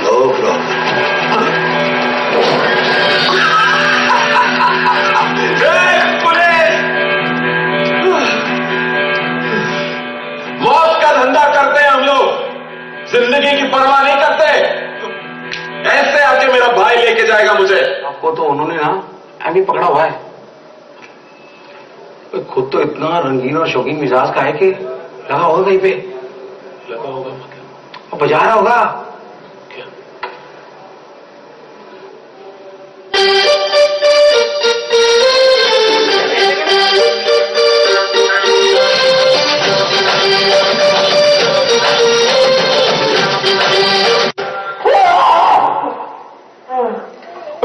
No problem. जिंदगी की परवाह नहीं करते। ऐसे आके मेरा भाई लेके जाएगा मुझे। आपको तो उन्होंने ना अभी पकड़ा हुआ है। खुद तो इतना रंगीन और शौकीन मिजाज का है कि लगा होगा कहीं पे। लगा होगा मतलब बजा रहा होगा। क्या?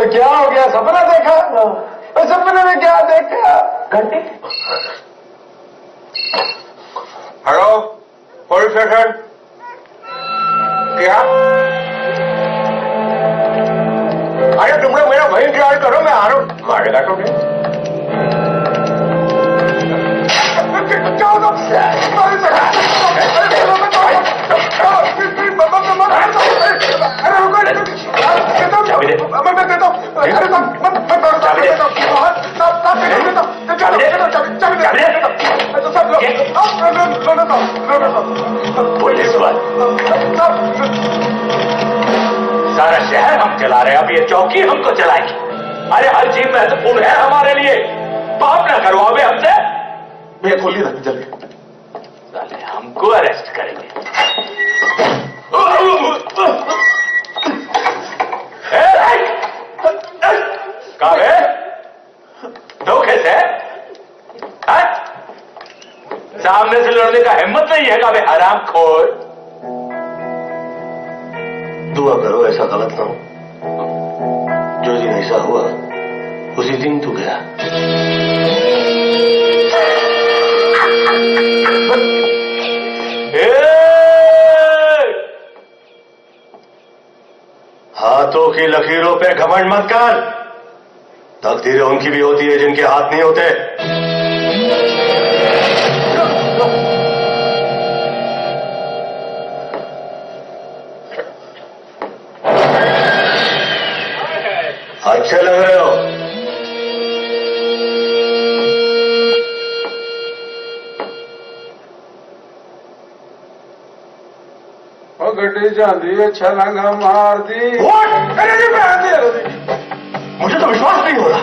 क्या हो गया? सपना देखा? सपने में क्या देखा? घंटी। Hello police station. क्या? अरे तुम लोग मेरा वही इंतजार करो, मैं आ रहा हूं। मारेगा तो नहीं। पुलिस वाले सारा शहर हम चला रहे हैं, अब ये चौकी हमको चलाएगी। अरे हर चीज महत्वपूर्ण है हमारे लिए। पाप ना करवाओगे हमसे। भैया खोलिए ना जल्दी। साले हमको अरेस्ट करेंगे। काबे धोखे से सामने से लड़ने का हिम्मत नहीं है काबे हरामखोर। दुआ करो ऐसा गलत ना हो। जो दिन ऐसा हुआ उसी दिन तू गया। हाथों की लकीरों पे घमंड मत कर। तकदीरें उनकी भी होती है जिनके हाथ नहीं होते। अच्छे लग रहे हो। गड्डी जाती है छलांगा मार दी। मुझे तो विश्वास नहीं हो रहा।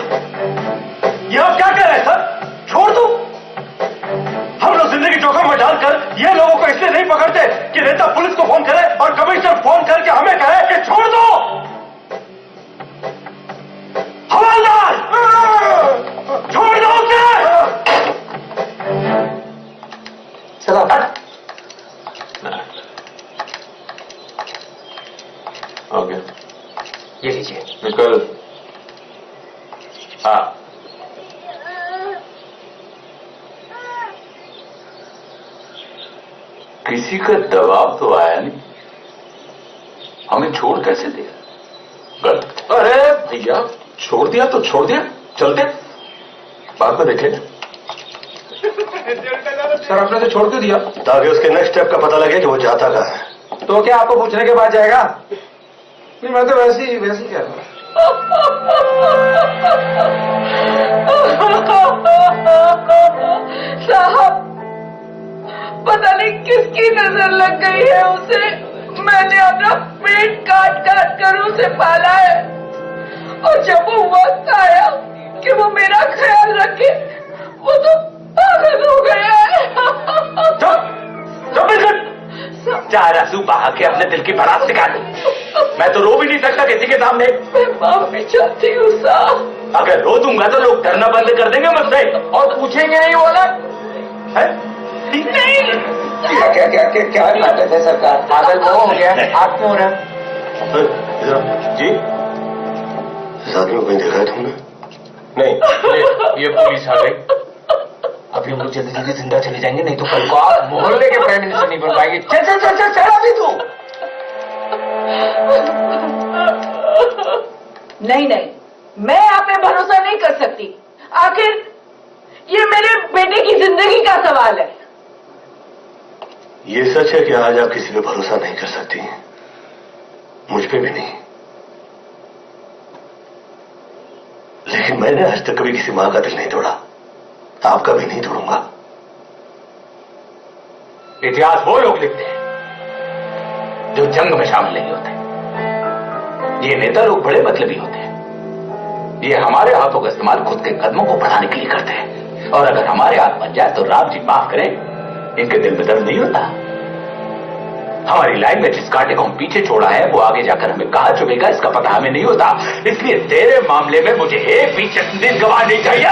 ये आप क्या कह रहे हैं सर? छोड़ दो। हम लोग जिंदगी जोखिम में डालकर ये लोगों को इसलिए नहीं पकड़ते कि नेता पुलिस को फोन करे और कमिश्नर फोन करके हमें कहे कि छोड़ दो। हवलदार छोड़ दो उसे। चला आ गया। ये लीजिए। निकल। हाँ किसी का दबाव तो आया नहीं, हमें छोड़ कैसे दिया? गलत। अरे भैया छोड़ दिया तो छोड़ दिया, चलते बाद में देखेंगे। सर आपने तो छोड़ के दिया ताकि उसके नेक्स्ट स्टेप का पता लगे कि वो जाता कहाँ है। तो क्या आपको पूछने के बाद जाएगा? नहीं, मैं तो वैसे ही कह रहा हूँ। साहब, पता नहीं किसकी नजर लग गई है उसे। मैंने अपना पेट काट काट कर उसे पाला है, और जब वो वक्त आया कि वो मेरा ख्याल रखे, वो तो पागल हो गया है। चार आंसू बहा के अपने दिल की भड़ास निकाल। मैं तो रो भी नहीं सकता किसी के सामने। मैं माफी चाहती हूँ साहब। अगर रो दूंगा तो लोग डरना बंद कर देंगे मुझसे और पूछेंगे नहीं वो ना। नहीं, क्या नाटक है सरकार? पागल वो हो गया, आप क्यों हो रहे हैं? जी, इस आदमी को कहीं देखा है तुमने? नहीं, ये पुलिस आ गई। अभी हम लोग जल्दी जल्दी जिंदा चले जाएंगे, नहीं तो कल को आप मोहल्ले के प्राइम मिनिस्टर नहीं बन पाएंगे। चल चल चल चल चल अभी तू। नहीं नहीं, मैं आप पे भरोसा नहीं कर सकती। आखिर ये मेरे बेटे की जिंदगी का सवाल है। ये सच है कि आज आप किसी पे भरोसा नहीं कर सकती, मुझ पे भी नहीं। लेकिन मैंने आज तक कभी किसी मां का दिल नहीं तोड़ा, आपका भी नहीं तोड़ूंगा। इतिहास वो लोग लिखते हैं जो जंग में शामिल नहीं होते। ये नेता लोग बड़े मतलबी होते हैं। ये हमारे हाथों का इस्तेमाल खुद के कदमों को बढ़ाने के लिए करते हैं, और अगर हमारे हाथ बन जाए तो राम जी माफ करें, इनके दिल में दर्द नहीं होता। हमारी लाइन में जिस कांटे को हम पीछे छोड़ा है वो आगे जाकर हमें कहां चुभेगा इसका पता हमें नहीं होता। इसलिए तेरे मामले में मुझे एक भी चंद गंवानी चाहिए।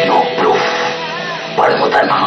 नो प्रूफ, पढ़ उतरना।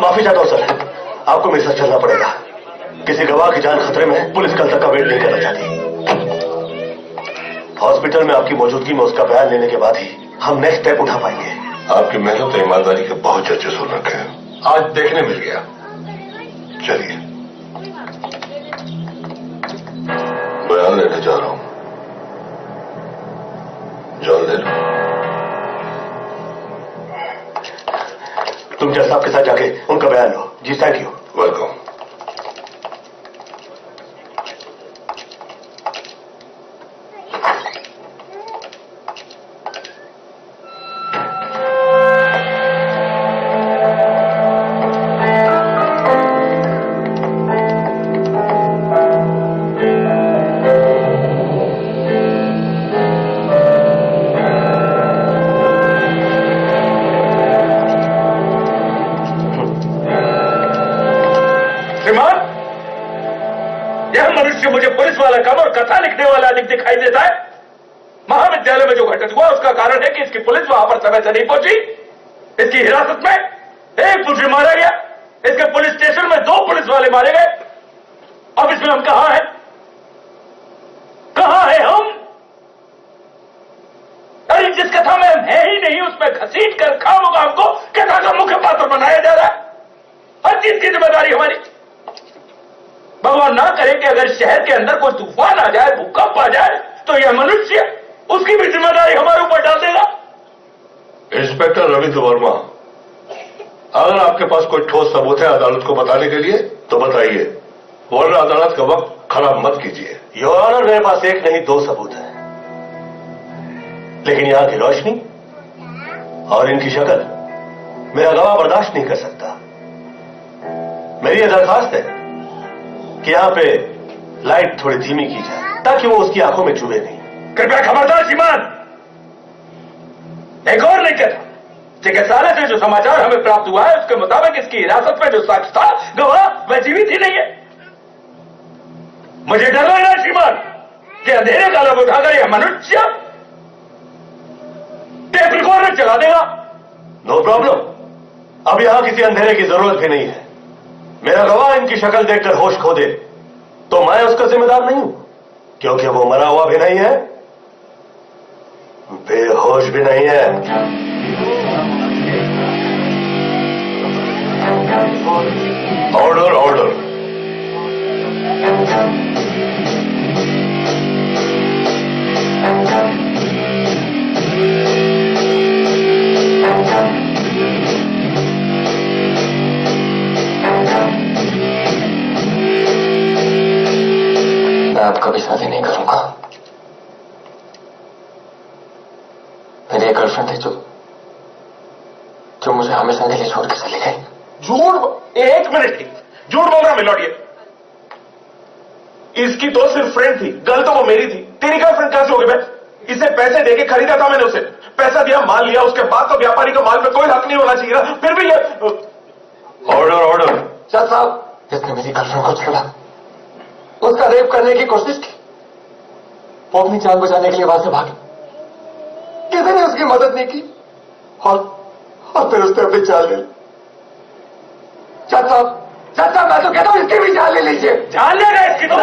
माफी चाहता हूं सर, आपको मेरे साथ चलना पड़ेगा। किसी गवाह की जान खतरे में, पुलिस कल तक का वेट नहीं करना चाहती। हॉस्पिटल में आपकी मौजूदगी में उसका बयान लेने के बाद ही हम नेक्स्ट स्टेप उठा पाएंगे। आपकी मेहनत और ईमानदारी के बहुत चर्चे सुन रखे हैं, आज देखने मिल गया। चलिए, बयान लेने जा रहा हूं, जॉन ले लो। तुम जज साहब के साथ जाके उनका बयान लो। जी थैंक यू। वेलकम। मुझे पुलिस वाला काम और कथा लिखने वाला अधिक दिखाई देता है। महाविद्यालय में जो घटना हुआ उसका कारण है कि इसकी पुलिस वहां पर समय से नहीं पहुंची। इसकी हिरासत में एक मुजरिम मारा गया, इसके पुलिस स्टेशन में 2 पुलिस वाले मारे गए। अब इसमें हम कहां हैं? कहां हैं हम? अरे जिस कथा में हम है ही नहीं उसमें घसीट कर खामोगा हमको कथा का मुख्य पात्र बनाया जा रहा है। हर चीज की जिम्मेदारी हमारी। भगवान ना करे कि अगर शहर के अंदर कोई तूफान आ जाए, भूकंप आ जाए, तो यह मनुष्य उसकी भी जिम्मेदारी हमारे ऊपर डाल देगा। इंस्पेक्टर रविंद्र वर्मा, अगर आपके पास कोई ठोस सबूत है अदालत को बताने के लिए तो बताइए, वरना अदालत का वक्त खराब मत कीजिए। योर ऑनर, मेरे पास एक नहीं 2 सबूत है, लेकिन यहां की रोशनी और इनकी शक्ल मेरा गवाह बर्दाश्त नहीं कर सकता। मेरी यह दरखास्त है कि यहां पे लाइट थोड़ी धीमी की जाए ताकि वो उसकी आंखों में चुभे नहीं। कृपया खबरदार श्रीमान। एक और लिखित चिकित्सालय से जो समाचार हमें प्राप्त हुआ है उसके मुताबिक इसकी हिरासत में जो शख्स था गवाह वह जीवित ही नहीं है। मुझे डर लग रहा है श्रीमान कि अंधेरे का लोग उठाकर यह मनुष्य टेप रिकॉर्डर चला देगा। नो प्रॉब्लम, अब यहां किसी अंधेरे की जरूरत भी नहीं है। मेरा गवाह इनकी शक्ल देखकर होश खो दे तो मैं उसका जिम्मेदार नहीं हूं, क्योंकि वो मरा हुआ भी नहीं है, बेहोश भी नहीं है। Order order. मैं अब कभी शादी नहीं करूंगा। मेरी एक गर्लफ्रेंड थी जो मुझे हमेशा के लिए छोड़ के चली गई। झूठ? एक मिनट, झूठ बोल रहा मिलोडिया। इसकी तो सिर्फ फ्रेंड थी, गर्ल तो वो मेरी थी। तेरी गर्लफ्रेंड कैसे होगी? मैं इसे पैसे देके खरीदा था, मैंने उसे पैसा दिया, माल लिया, उसके बाद तो व्यापारी का माल पे कोई हक नहीं होना चाहिए ना। फिर भी ये ऑर्डर ऑर्डर। जज साहब, जिसने मेरी गर्लफ्रेंड को छेड़ा, उसका रेप करने की कोशिश की, वो अपनी जान बचाने के लिए वहां से भागी, किसी ने उसकी मदद नहीं की और फिर उसने अपनी जान ले ली। जज साहब, मैं तो कहता हूं इसकी भी जान ले लीजिए। जान लेगा इसकी तो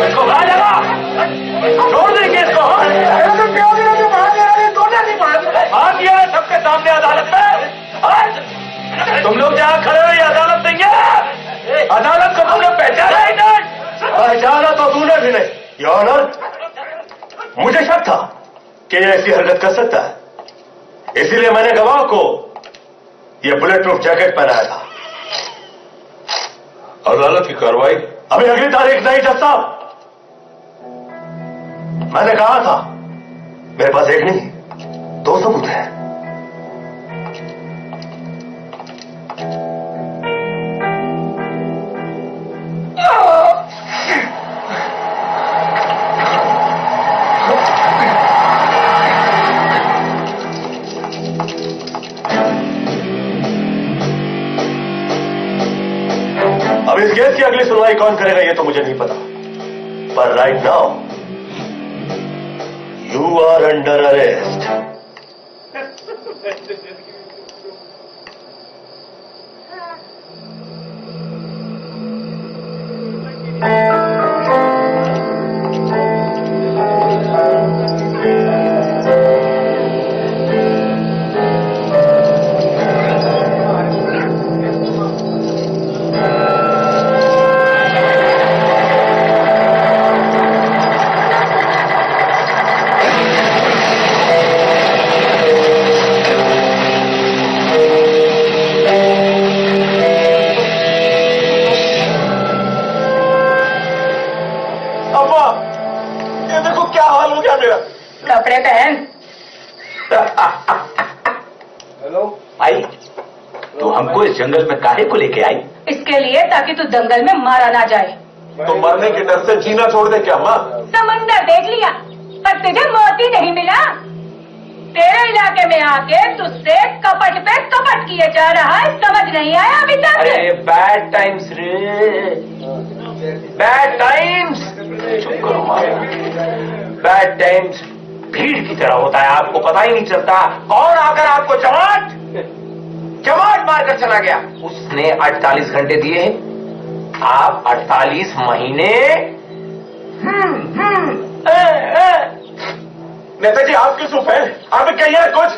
इसको बाहर लगा, छोड़ देंगे इसको। आ गया सबके सामने अदालत में। तुम लोग जहां खड़े हो ये अदालत नहीं है। अदालत को तुमने पहचाना ही नहीं। पहचाना तो तूने भी नहीं। योर ऑनर, मुझे शक था कि यह ऐसी हरकत कर सकता है, इसीलिए मैंने गवाह को यह बुलेट प्रूफ जैकेट पहनाया था। अदालत की कार्रवाई अभी अगली तारीख नहीं जज साहब। मैंने कहा था मेरे पास एक नहीं 2 सबूत हैं। अब इस केस की अगली सुनवाई कौन करेगा ये तो मुझे नहीं पता, पर right now you are under arrest. कपड़े पहन। हेलो भाई, तू हमको इस जंगल में काहे को लेके आई? इसके लिए ताकि तू दंगल में मारा ना जाए। तो मरने के डर से जीना छोड़ दे क्या माँ? समंदर देख लिया पर तुझे मौत ही नहीं मिला। तेरे इलाके में आके तुझसे कपट पे कपट किए जा रहा है, समझ नहीं आया अभी तक? अरे बैड टाइम्स रे, बैड टाइम्स। चुप करो माँ। बैड टाइम्स भीड़ की तरह होता है, आपको पता ही नहीं चलता कौन आकर आपको जमाट मारकर चला गया। उसने 48 घंटे दिए हैं, आप 48 महीने। नेताजी आप क्यों चुप है? आप कहिए कुछ।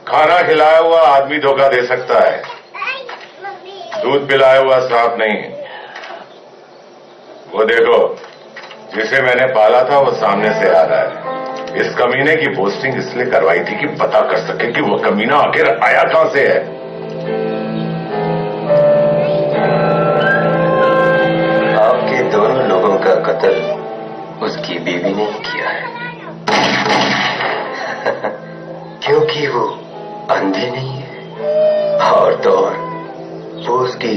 खाना खिलाया हुआ आदमी धोखा दे सकता है, दूध पिलाया हुआ सांप नहीं। वो देखो जिसे मैंने पाला था वो सामने से आ रहा है। इस कमीने की पोस्टिंग इसलिए करवाई थी कि पता कर सके कि वो कमीना आखिर आया कहां से है। आपके दोनों लोगों का कत्ल उसकी बीवी ने किया है। क्योंकि वो अंधे नहीं है और तो और वो उसकी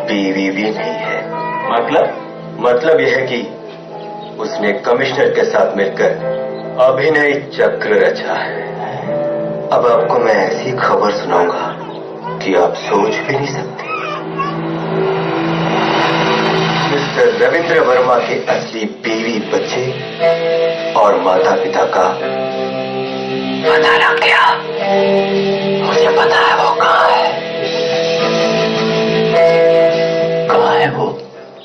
बीवी भी नहीं है। मतलब यह है कि उसने कमिश्नर के साथ मिलकर अभिनय चक्र रचा है। अब आपको मैं ऐसी खबर सुनाऊंगा कि आप सोच भी नहीं सकते। मिस्टर रविंद्र वर्मा के असली बीवी बच्चे और माता पिता का पता लग गया। मुझे पता है वो कहाँ है। कहाँ है वो?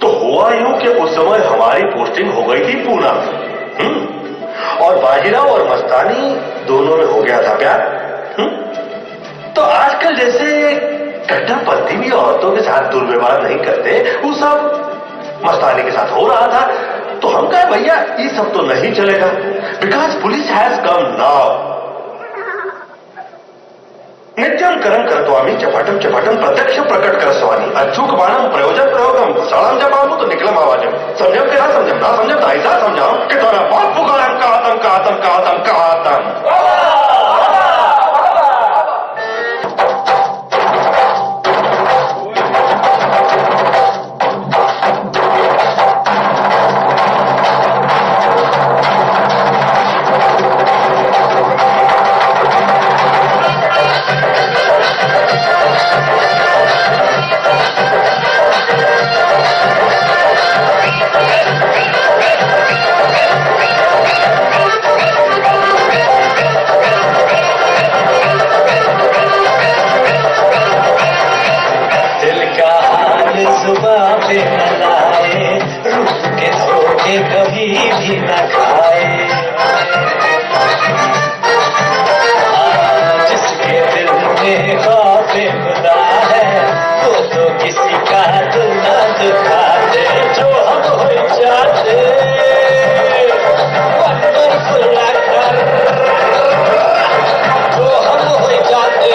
तो हुआ यूं कि उस समय हमारी पोस्टिंग हो गई थी पूना और बाजीराव और मस्तानी दोनों में हो गया था प्यार। तो आजकल जैसे कट्टरपंथी भी औरतों के साथ दुर्व्यवहार नहीं करते, वो सब मस्तानी के साथ हो रहा था। तो हम कहे भैया ये सब तो नहीं चलेगा, because police has come now. नित्यम करम करत्वामि चपाटम चपाटम प्रत्यक्ष प्रकट करस्वामी अचूक बाणम प्रयोजन प्रयोगम सड़म जबामु तो निकलम आवाजम। समझम के ना समझम, ना समझम तो ऐसा समझाओ कि तुम्हारा बहुत पुकारम का आतम का आतम का आतम का आतम। कभी भी न खाए, जिसके दिल में खौफ खुदा है वो तो किसी का दिल न दुखाते। जो हम हो जाते वंडरफुल एक्टर, जो हम हो जाते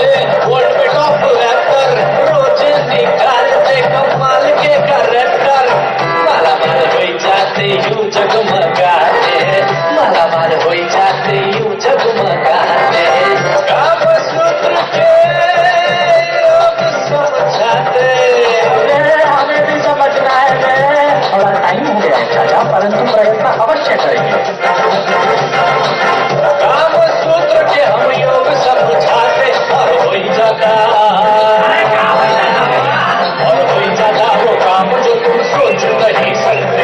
वर्ल्ड में टॉप एक्टर, रोज निकालते कमाल के कैरेक्टर। माला माल हो जाते यूं जगमगाते, माला माल हो जाते यूं जगमगाते। कामसूत्र के लोग समझाते, हमें भी समझना है। थोड़ा टाइम हो गया चाचा, परंतु प्रयत्न अवश्य करेंगे। कामसूत्र के हम योग समझाते और हो जाता, और हो जाता वो काम जो तुम सोच नहीं सकते।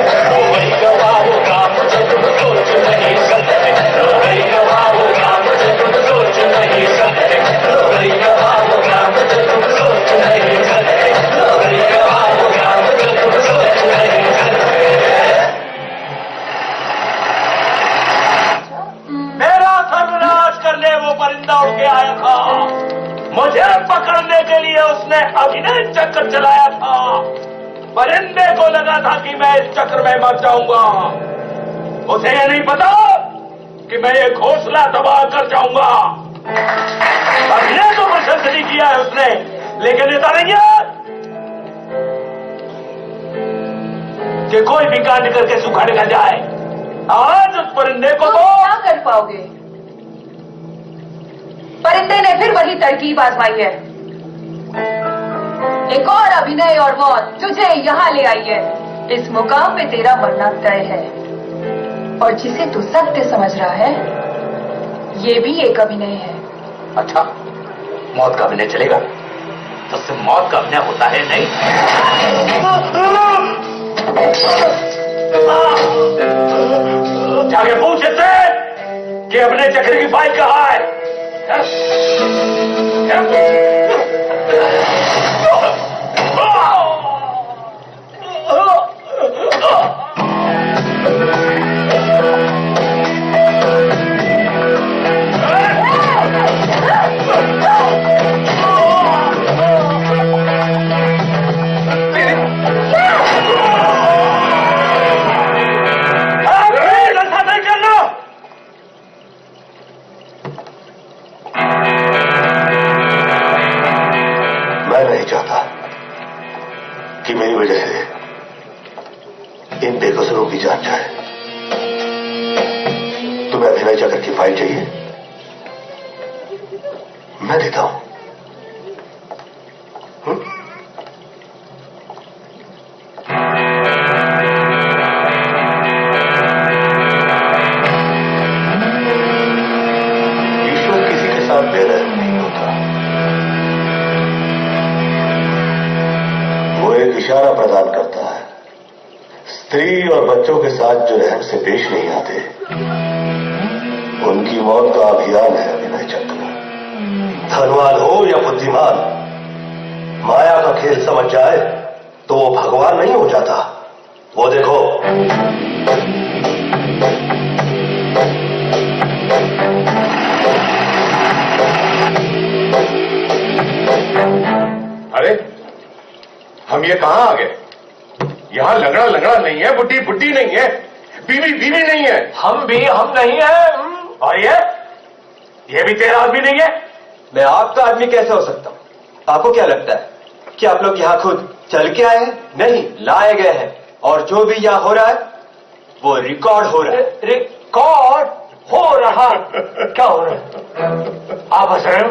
वही गवा वो काम जो तुम सोच नहीं सकते। वही गवा वो काम जो तुम सोच नहीं सकते। वही गवा वो काम जो तुम सोच नहीं सकते। वही गवा वो काम जो तुम सोच नहीं सकते। मेरा सर्वनाश करने वो परिंदा उड़ के आया था, मुझे पकड़ने के लिए उसने अभिनय चक्र चलाया था। परिंदे को लगा था कि मैं इस चक्र में मर जाऊंगा, उसे यह नहीं पता कि मैं ये घोंसला तबाह कर जाऊंगा। अभिनय तो प्रशंसनीय किया है उसने, लेकिन ऐसा नहीं है कि कोई भी कांड करके सुखा निकल जाए। आज उस परिंदे को तो क्या कर पाओगे? परिंदे ने फिर वही तरकीब आजमाई है। एक और अभिनय और मौत तुझे यहाँ ले आई है। इस मुकाम पे तेरा मरना तय है, और जिसे तू सत्य समझ रहा है ये भी एक अभिनय है। अच्छा, मौत का अभिनय चलेगा तो सिर्फ मौत का अभिनय होता है नहीं। जाके पूछ इससे कि अभिनय चक्र की फाइल कहाँ है। मैं देता हूं। ईश्वर किसी के साथ बेरहम नहीं होता। वो एक इशारा प्रदान करता है। स्त्री और बच्चों के साथ जो रहम से पेश नहीं आते, उनकी मौत का अभियान है अभिनय चक्र। धनवान हो या बुद्धिमान, माया का खेल समझ जाए तो वो भगवान नहीं हो जाता। वो देखो, अरे हम ये कहां आ गए? यहां लंगड़ा लंगड़ा नहीं है, बुड्ढी बुड्ढी नहीं है, बीवी बीवी नहीं है। हम नहीं है। और ये भी तेरा आदमी नहीं है? मैं आपका आदमी कैसे हो सकता हूं? आपको क्या लगता है कि आप लोग यहां खुद चल के आए हैं? नहीं, लाए गए हैं। और जो भी यहां हो रहा है वो रिकॉर्ड हो रहा है। रिकॉर्ड हो रहा? क्या हो रहा है? आप हंस रहे हो?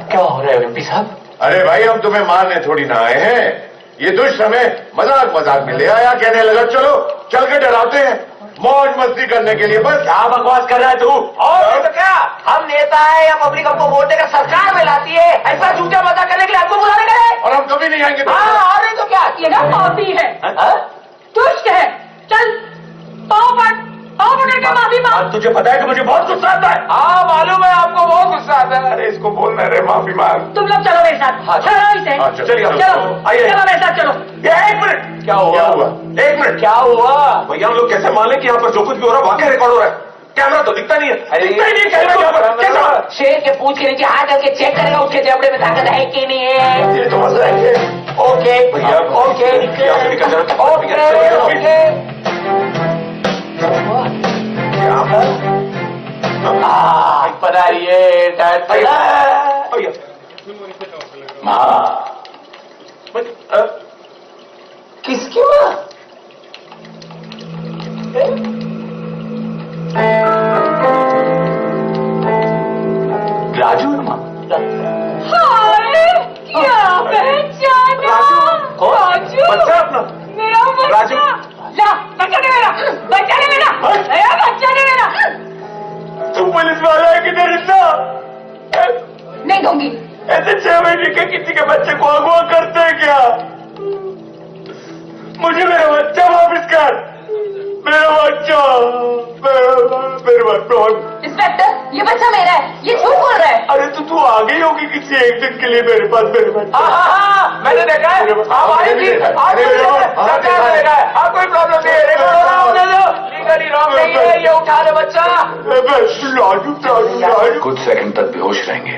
क्या हो रहा है एमपी साहब? अरे भाई, हम तुम्हें मारने थोड़ी ना आए हैं। ये दुष्ट हमें मजाक मजाक में ले आया, कहने लगा चलो चल के डराते हैं, मौज मस्ती करने के लिए। बस क्या बकवास कर रहा है तू? और तो क्या, हम नेता है या पब्लिक हमको वोट देकर सरकार में लाती है, ऐसा झूठा मजाक करने के लिए हमको बुलाने गए? और हम कभी नहीं आएंगे। हाँ, और नहीं तो क्या? ये ना पापी है, दुष्ट है। चल पाँव पकड़ के माफी मांग। तुझे पता है कि मुझे बहुत गुस्सा आता है। हाँ मालूम है, आपको बहुत गुस्सा आता है। अरे इसको बोलना रे माफी मांग। तुम लोग चलो मेरे साथ। चलो इसे। चलिए चलो मेरे साथ चलो। एक मिनट, क्या हुआ? एक मिनट, क्या हुआ? भैया हम लोग कैसे मान लें कि यहाँ पर जो कुछ भी हो रहा है वाकई रिकॉर्ड हो रहा है? कैमरा तो दिखता नहीं है। दिखता ही नहीं है कैमरा यहाँ पर। कैसा? शेर के पूंछ के नीचे हाथ करके चेक करेगा उसके जबड़े में ताकत है कि नहीं है। ये तो मजा है। ओके भैया, ओके यहाँ से निकल जाना। ओके। पता ये किसकी माँ? राजू माँ। हाय, क्या पहचाना? राजू, बच्चा अपना मेरा बच्चा। राजू। ला, बच्चा दे मेरा, बच्चा दे मेरा, बच्चा दे मेरा। तुम पुलिस वाला है किधर रिश्ता? नहीं दूंगी। ऐसे 6 महीने के किसी के बच्चे को अगवा करते हैं क्या? मुझे मेरा बच्चा वापस कर। मेरा बच्चा, मेरे बच्चा। इंस्पेक्टर, ये बच्चा मेरा है, ये झूठ बोल रहा है। अरे तू आ गई होगी किसी एक दिन के लिए मेरे पास। मेरे बच्चा। हाँ, मैंने देखा है। कोई प्रॉब्लम नहीं है। लीगली रॉन्ग नहीं है, ये उठा दे बच्चा। राजू कुछ सेकंड तक बेहोश रहेंगे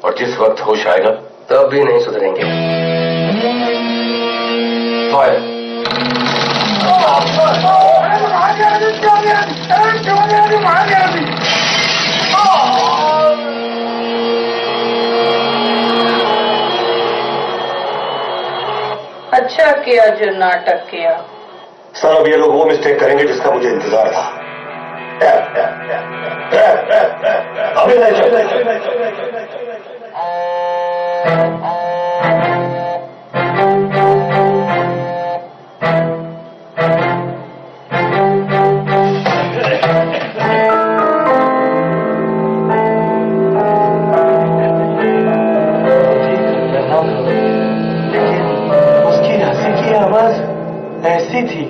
और जिस वक्त होश आएगा तब भी नहीं सुधरेंगे। फायर। अच्छा किया जो नाटक किया। सर, अब ये लोग वो मिस्टेक करेंगे जिसका मुझे इंतजार था। अभिनय उसकी हंसी की आवाज ऐसी थी।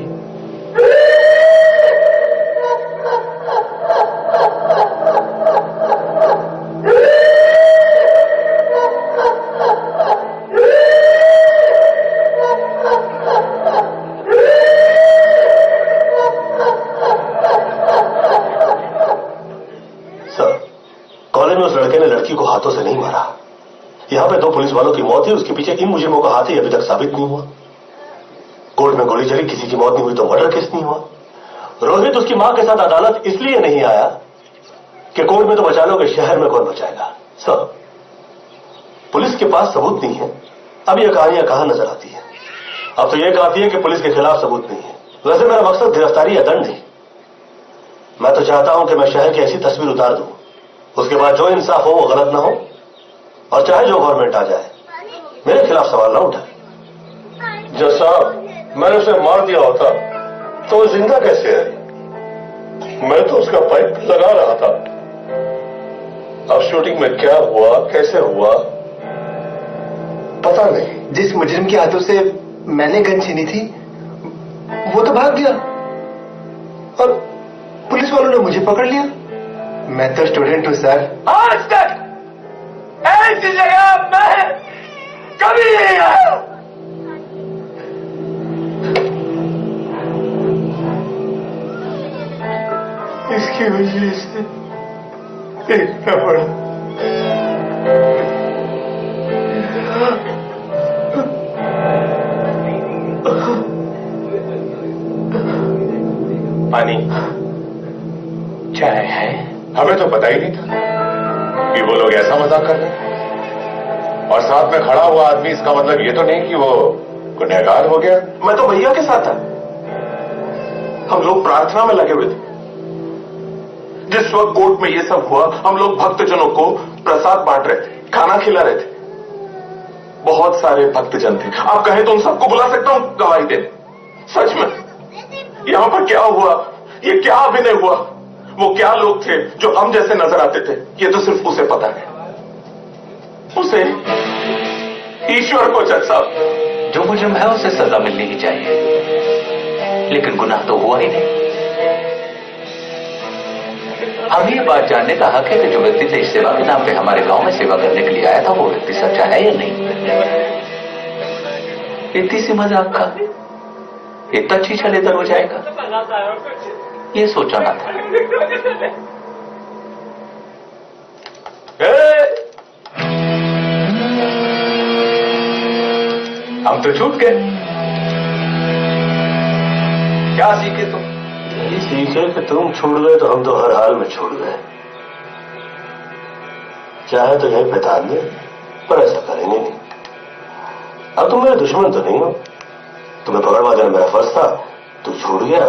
सर, कॉलेज में उस लड़के ने लड़की को हाथों से नहीं मारा। यहां पे 2 पुलिस वालों की मौत हुई, उसके पीछे इन मुजरिमों का हाथ ही अभी तक साबित नहीं हुआ। कोर्ट में गोली चली, किसी की मौत नहीं हुई तो मर्डर केस नहीं हुआ। रोहित उसकी मां के साथ अदालत इसलिए नहीं आया कि कोर्ट में तो बचा लोगे, शहर में कौन बचाएगा। सर, पुलिस के पास सबूत नहीं है। अब ये कहानियां कहां नजर आती है? अब तो यह कहती है कि पुलिस के खिलाफ सबूत नहीं है। वैसे मेरा मकसद गिरफ्तारी या दंड नहीं, मैं तो चाहता हूं कि मैं शहर की ऐसी तस्वीर उतार दूं, उसके बाद जो इंसाफ हो वो गलत ना हो, और चाहे जो गवर्नमेंट आ जाए मेरे खिलाफ सवाल ना उठाए। जज साहब, मैंने उसे मार दिया होता तो वो जिंदा कैसे है? मैं तो उसका पाइप लगा रहा था। अब शूटिंग में क्या हुआ, कैसे हुआ, पता नहीं। जिस मुजरिम के हाथों से मैंने गन छीनी थी वो तो भाग गया और पुलिस वालों ने मुझे पकड़ लिया। मैं तो स्टूडेंट हूं सर। आज तक ऐसी जगह मैं कभी नहीं आया। इसकी वजह से देखना पड़ा। पानी, चाय है? हमें तो पता ही नहीं था कि वो लोग ऐसा मजाक कर रहे हैं। और साथ में खड़ा हुआ आदमी, इसका मतलब ये तो नहीं कि वो गुनहगार हो गया। मैं तो भैया के साथ था। हम लोग प्रार्थना में लगे हुए थे। जिस वक्त कोर्ट में ये सब हुआ, हम लोग भक्तजनों को प्रसाद बांट रहे थे, खाना खिला रहे थे। बहुत सारे भक्तजन थे। आप कहें तो उन सबको बुला सकता हूं गवाही देने। सच में यहां पर क्या हुआ, ये क्या अभिनय हुआ, वो क्या लोग थे जो हम जैसे नजर आते थे, ये तो सिर्फ उसे पता है। उसे, ईश्वर को। जज साहब, जो मुजरिम है उसे सजा मिलनी ही चाहिए, लेकिन गुनाह तो हुआ ही नहीं। हमें ये बात जानने का हक है कि जो व्यक्ति देश सेवा के नाम पे हमारे गांव में सेवा करने के लिए आया था वो व्यक्ति सच्चा है या नहीं। इतनी सी मजाक का इतना चीज लेकर हो जाएगा, ये सोचा ना था। हम तो छूट गए। क्या सीखे तुम? यही सीखे कि तुम छूट गए तो हम तो हर हाल में छूट गए। चाहे तो यही बता दे, पर ऐसा करेंगे नहीं। अब तुम मेरे दुश्मन तो नहीं हो, तुम्हें पकड़वा देना मेरा फर्ज था, तू छूट गया,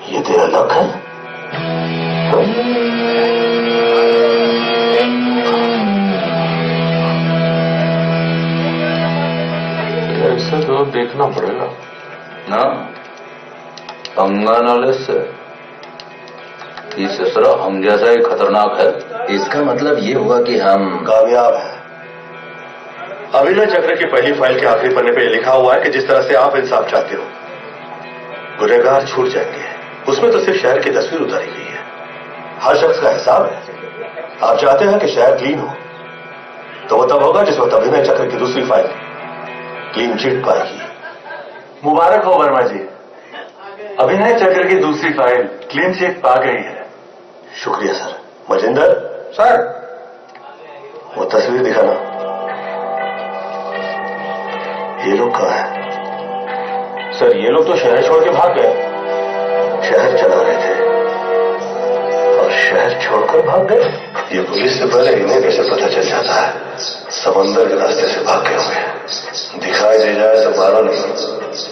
ये तेरा लक है। ऐसा तो देखना पड़ेगा ना। पंगा नॉलेज से ये ससुरा हम जैसा ही खतरनाक है। इसका मतलब ये हुआ कि हम कामयाब हैं। अभिनय चक्र की पहली फाइल के आखिरी पन्ने पे लिखा हुआ है कि जिस तरह से आप इंसाफ चाहते हो, गुनहगार छूट जाएंगे। उसमें तो सिर्फ शहर की तस्वीर उतारी गई है, हर शख्स का हिसाब है। आप चाहते हैं कि शहर क्लीन हो, तो वो तब होगा जिस वक्त अभिनय चक्र की दूसरी फाइल क्लीन चिट पाएगी। मुबारक हो वर्मा जी, अभिनय चक्र की दूसरी फाइल क्लीन चिट पा गई है। शुक्रिया सर। मजिंदर सर, वो तस्वीर दिखाना। ये लोग कहाँ हैं? सर, ये लोग तो शहर छोड़ के भाग गए। शहर चला रहे थे और शहर छोड़कर भाग गए। ये पुलिस से पहले इन्हें कैसे पता चल जाता है? समंदर के रास्ते से भाग गए होंगे। दिखाई दे जाए तो मारो नहीं,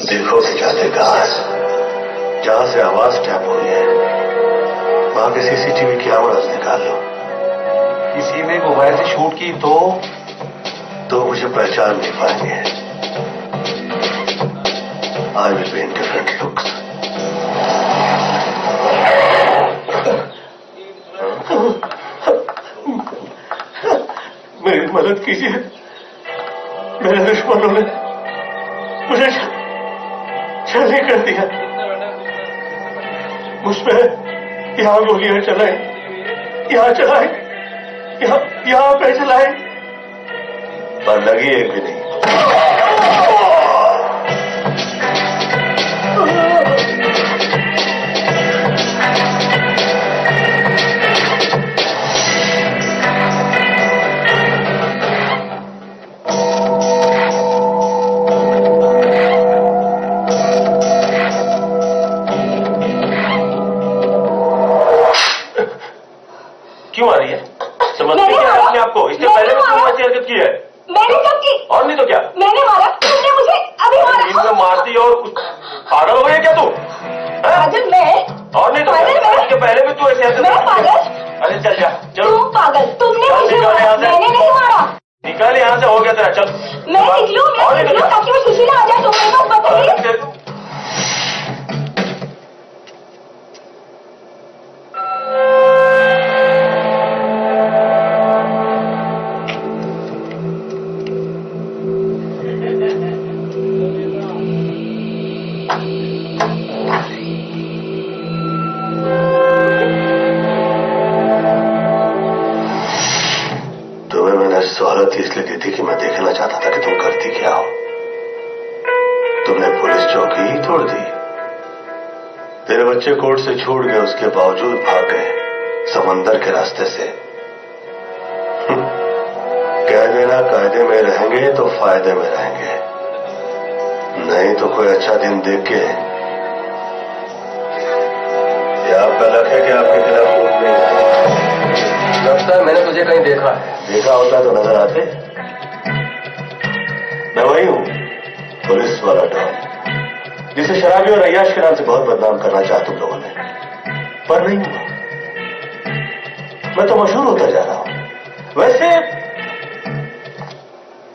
देखो कि जाते कहाँ है। जहां से आवाज टैप हुई है वहां के सीसीटीवी की आवाज निकाल लो। किसी ने मोबाइल से शूट की तो मुझे पहचान नहीं पाएंगे। I will be in different looks. मेरी मदद कीजिए, मेरे दुश्मनों ने मुझे छलनी कर दिया। मुझ पर यहां गोलियां चलाए, यहां चलाए, यहां पे चलाए, पर लगी एक भी नहीं। क्यों आ रही है? समझ नहीं क्या आपने आपको? इससे पहले भी तुमने ऐसी हरकत की है? मैंने कब की? और नहीं तो क्या? मैंने मारा, तुमने मुझे अभी मारा। नींद में मारती और कुछ पागल हो गई क्या तू? राजन, मैं और नहीं तो इसके पहले भी तू ऐसे पागल? अरे चल जा चलो। तुम पागल, तुमने मुझे निकाल मारा, यहाँ से। मैंने नहीं मारा। निकाल यहाँ से, हो गया तेरा, चल। मैं निकलूं ताकि वो सुशीला आ जाए, तुम मेरे पास बताइए। सोहलत इसलिए दी थी कि मैं देखना चाहता था कि तुम करती क्या हो। तुमने पुलिस चौकी ही तोड़ दी। तेरे बच्चे कोर्ट से छूट गए, उसके बावजूद भाग गए समंदर के रास्ते से। कह देना कायदे में रहेंगे तो फायदे में रहेंगे, नहीं तो कोई अच्छा दिन देख के। ये आपका लक है कि आपके खिलाफ कोर्ट नहीं है। लगता है मैंने तुझे कहीं देखा है। देखा होता तो नजर आते। मैं वही हूं, पुलिस वाला डॉन, जिसे शराबी और अय्याश के नाम से बहुत बदनाम करना चाहा तुम लोगों ने, पर नहीं हुआ। मैं तो मशहूर होता जा रहा हूं। वैसे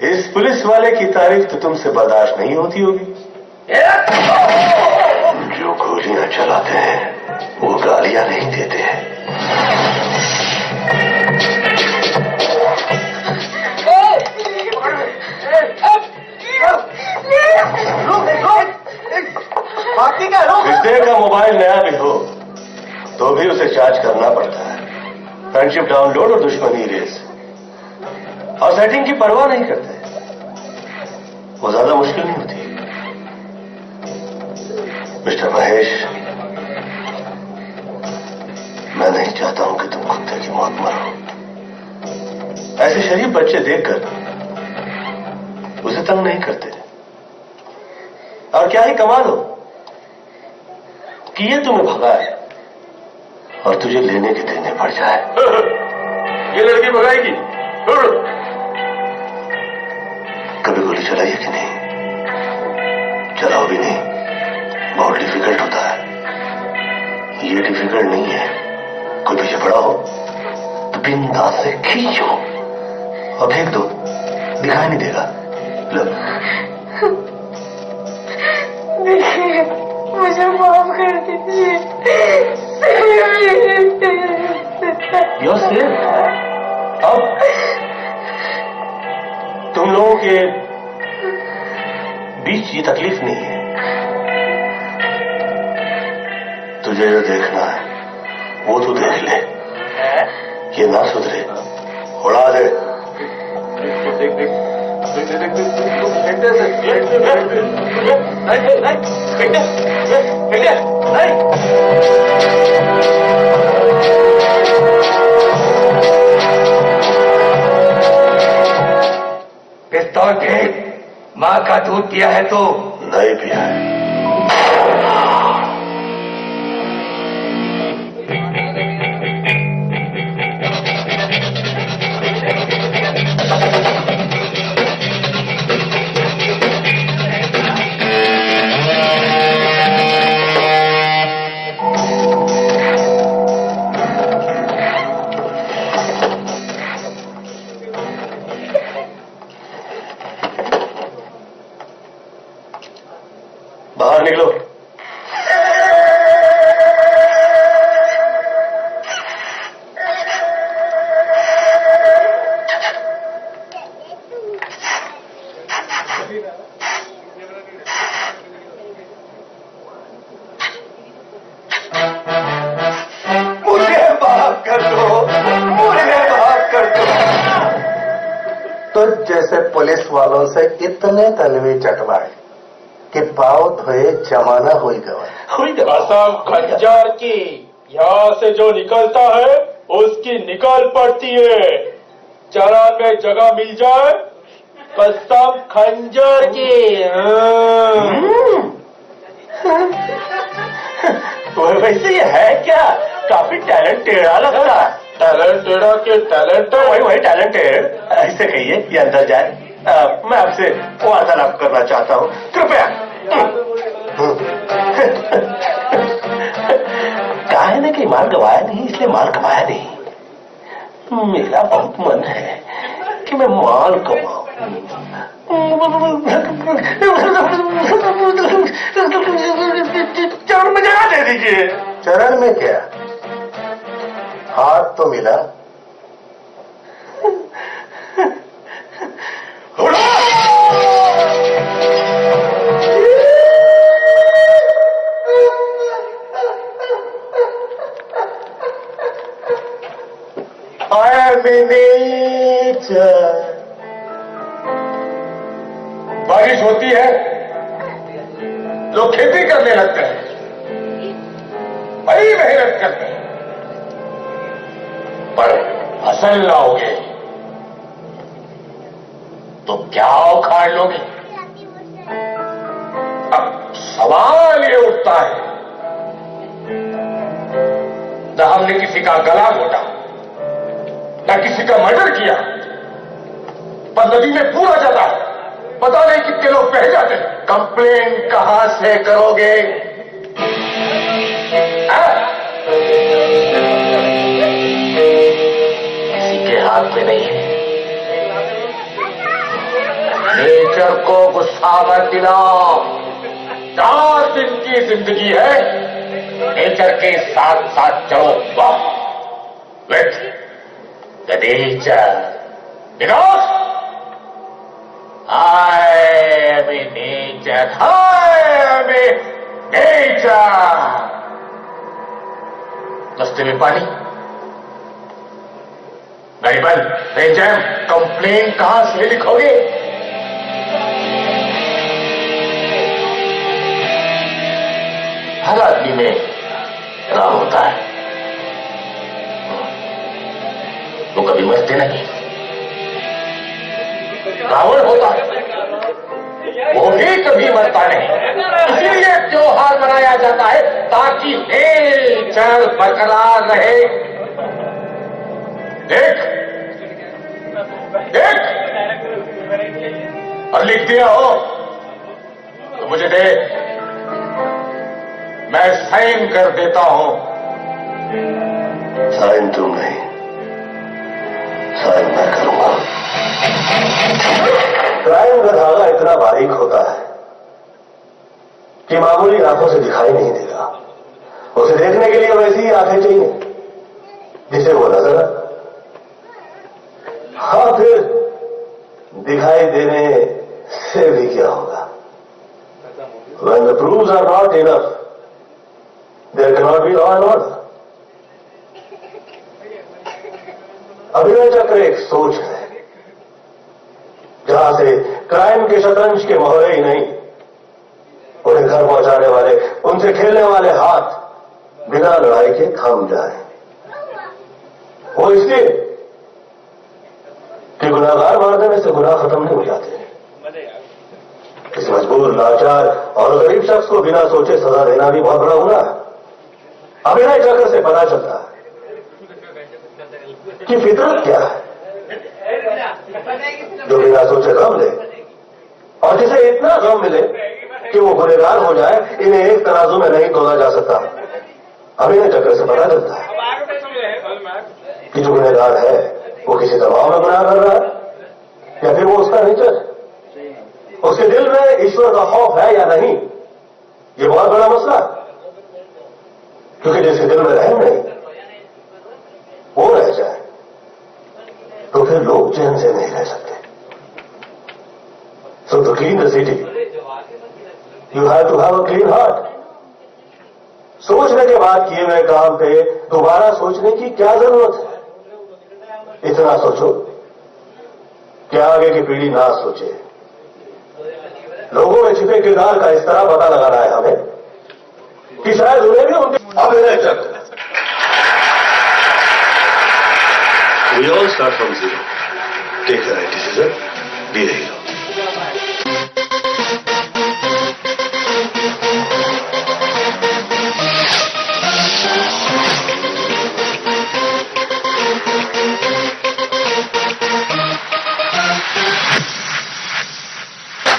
इस पुलिस वाले की तारीफ तो तुमसे बर्दाश्त नहीं होती होगी। जो गोलियां चलाते हैं वो गालियां नहीं देते हैं। रिश्ते का मोबाइल नया भी हो तो भी उसे चार्ज करना पड़ता है। फ्रेंडशिप डाउनलोड और दुश्मनी रेस, और सेटिंग की परवाह नहीं करते। वो ज्यादा मुश्किल नहीं होती। मिस्टर महेश, मैं नहीं चाहता हूं कि तुम कुत्ते की मौत मरो। ऐसे शरीफ बच्चे देखकर उसे तंग नहीं करते। और क्या ही कमाल हो कि ये तुम्हें भगाए और तुझे लेने के देने पड़ जाए। ये लड़की भगाएगी। कभी गोली चलाई है कि नहीं? चलाओ भी नहीं, बहुत डिफिकल्ट होता है। ये डिफिकल्ट नहीं है। कोई पीछे पड़ा हो तो बिंदास से खींचो और फेंक दो, दिखाई नहीं देगा। लो, मुझे माफ कर दीजिए। यो सेफ। अब तुम लोगों के बीच ये तकलीफ नहीं है। तुझे जो देखना है वो तू देख ले। ये ना सुधरे, उड़ा दे। पिस्तौल फेंक। माँ का दूध पिया है तो? नहीं पिया है। बाहर निकलो। मुझे माफ कर दो, मुझे माफ कर दो। तो जैसे पुलिस वालों से इतने तलवे चटवाए कि पाव धोए जमाना हुई गवा। कसम खंजर की, यहाँ से जो निकलता है उसकी निकल पड़ती है। चरण में जगह मिल जाए, कसम खंजर की। वैसे ये है क्या? काफी टैलेंट टेढ़ा लगता है। टैलेंट टेढ़ा के टैलेंट वही टैलेंटेड। ऐसे कहिए, ये अंदर जाए। मैं आपसे वार्तालाप करना चाहता हूँ, कृपया। कहा है ना कि माल गवाया नहीं, इसलिए माल कमाया नहीं। मेरा बहुत मन है कि मैं माल कमाऊं। चरण में जगह दे दीजिए। चरण में क्या, हाथ तो मिला। बारिश होती है, लोग खेती करने लगते हैं, बड़ी मेहनत करते हैं, पर फसल लाओगे तो क्या उखाड़ लोगे? अब सवाल ये उठता है, न हमने किसी का गला घोटा, न किसी का मर्डर किया, पर नदी में पूरा जाता है, पता नहीं कितने लोग बह जाते हैं। कंप्लेन कहां से करोगे? किसी के हाथ में नहीं है। नेचर को गुस्सा मत दिलाओ। 4 दिन की जिंदगी है, नेचर के साथ साथ चलो with the nature. Because I am in nature. I am in nature. रास्ते में पानी, गाड़ी बंद, ट्रेन जैम, कंप्लेन कहां से लिखोगे? हर आदमी में राम होता है, वो कभी मरते नहीं। रावण होता है, वो भी कभी मरता नहीं। इसीलिए त्योहार मनाया जाता है ताकि नेचर बरकरार रहे। देख देख, और लिख दिया हो तो मुझे दे, मैं साइन कर देता हूं। साइन तुम नहीं, साइन मैं करूंगा। क्राइम का धागा इतना बारीक होता है कि मामूली आंखों से दिखाई नहीं देगा। उसे देखने के लिए वैसी ही आंखें चाहिए जिसे वो नजर आए। हाँ, फिर दिखाई देने से भी क्या होगा? When the proofs are not enough, there cannot be law and order. अभिनय चक्र एक सोच है जहां से क्राइम के शतरंज के मोहरे ही नहीं, उन्हें घर पहुंचाने वाले, उनसे खेलने वाले हाथ बिना लड़ाई के थम जाए। वो इसलिए कि गुनाहगार मार देने से गुनाह खत्म नहीं हो जाते। इस मजबूर, लाचार और गरीब शख्स को बिना सोचे सजा देना भी बहुत बड़ा गुनाह है। अभिनय चक्र से पता चलता है कि फितरत क्या है, जो बिना सोचे गम ले और जिसे इतना गम मिले कि वो गुनहगार हो जाए, इन्हें एक तराजू में नहीं तोला जा सकता। अभिनय चक्र से पता चलता है कि जो गुनहगार है वो किसी दबाव में गुनाह कर रहा है या फिर वो उसका नेचर, उसके दिल में ईश्वर का खौफ है या नहीं। ये बहुत बड़ा मसला है, क्योंकि जिसके दिल में रहम नहीं वो रह जाए तो फिर लोग चैन से नहीं रह सकते। So to clean the city you have to have a clean heart. सोचने के बाद किए हुए काम पे दोबारा सोचने की क्या जरूरत है? इतना सोचो कि आगे की पीढ़ी ना सोचे। लोगों में छिपे किरदार का इस तरह पता लगाना है हमें कि शायद उन्हें भी उनके अभिनय चक्र। We all start from zero. Take the right decision. Be the hero.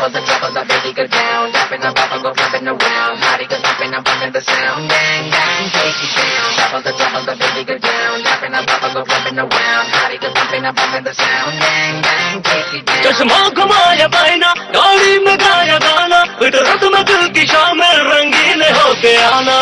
The troubles I really go down, dapping up, I'm go flipping around, naughty 'cause I'm bumping the sound, gang, gang, take it down. the baby get down. Dropping up, go rubbing around. Body get bumping up, bumping the sound. Gang, gang, take it down. चश्मा घुमाया पाइना, गाड़ी में गाया गाना, फितरत में दिल की शामिल रंगीन होके आना.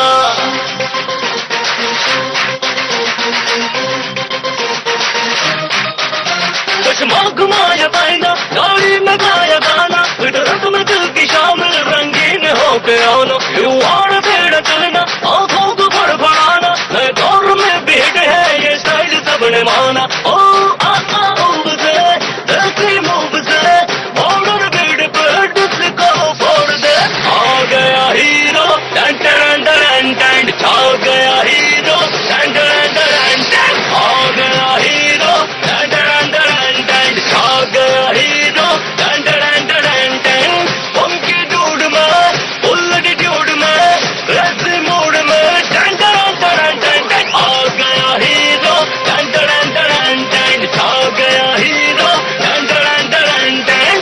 चश्मा घुमाया पाइना, गाड़ी में गाया गाना, फितरत में दिल की शामिल रंगीन होके आना. युवाड़ बेड़ा चलना, आंखों को फड़फड़ाना, नए दौर में भीड़ है ये स्टाइल सबने माना. ओ आका उम्ब से, ऐसी मूव से, मॉडर्न बीट पे डिस्को फोड़ दे. आ गया हीरो, टन टन टन टन, छा गया हीरो, टन टन टन टन, आ गया हीरो, टन टन टन टन, छा गया हीरो, टन टन टन टन. फंकी डूड में, फुल एटीट्यूड में, ऐसे मूड में, टन टन टन टन टन, आ गया हीरो, टन टन टन टन, छा गया हीरो, टन टन टन टन.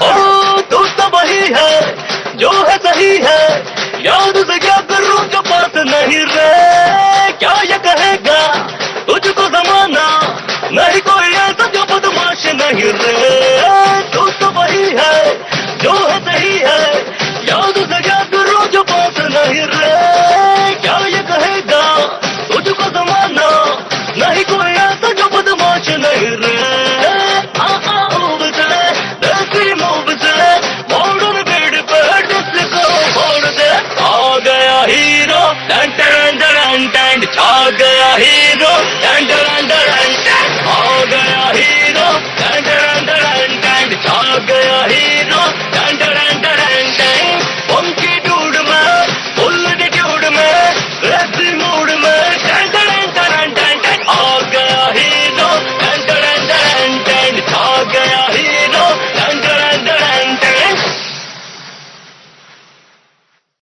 ओ तू तो वही है जो है सही है, याद से क्या करूं जो पास नहीं रहे. क्या ये कहेगा तुझको जमाना, नहीं कोई ऐसा जो बदमाश नहीं रहे. तू तो वही है जो है सही है, याद से क्या करूं जो पास नहीं रहे. क्या ये कहेगा तुझको जमाना, नहीं कोई ऐसा जो बदमाश नहीं रहे. हीरो टन टन टन टन, छा गया हीरो, टन टन टन टन, आ गया हीरो, टन टन टन टन, छा गया हीरो.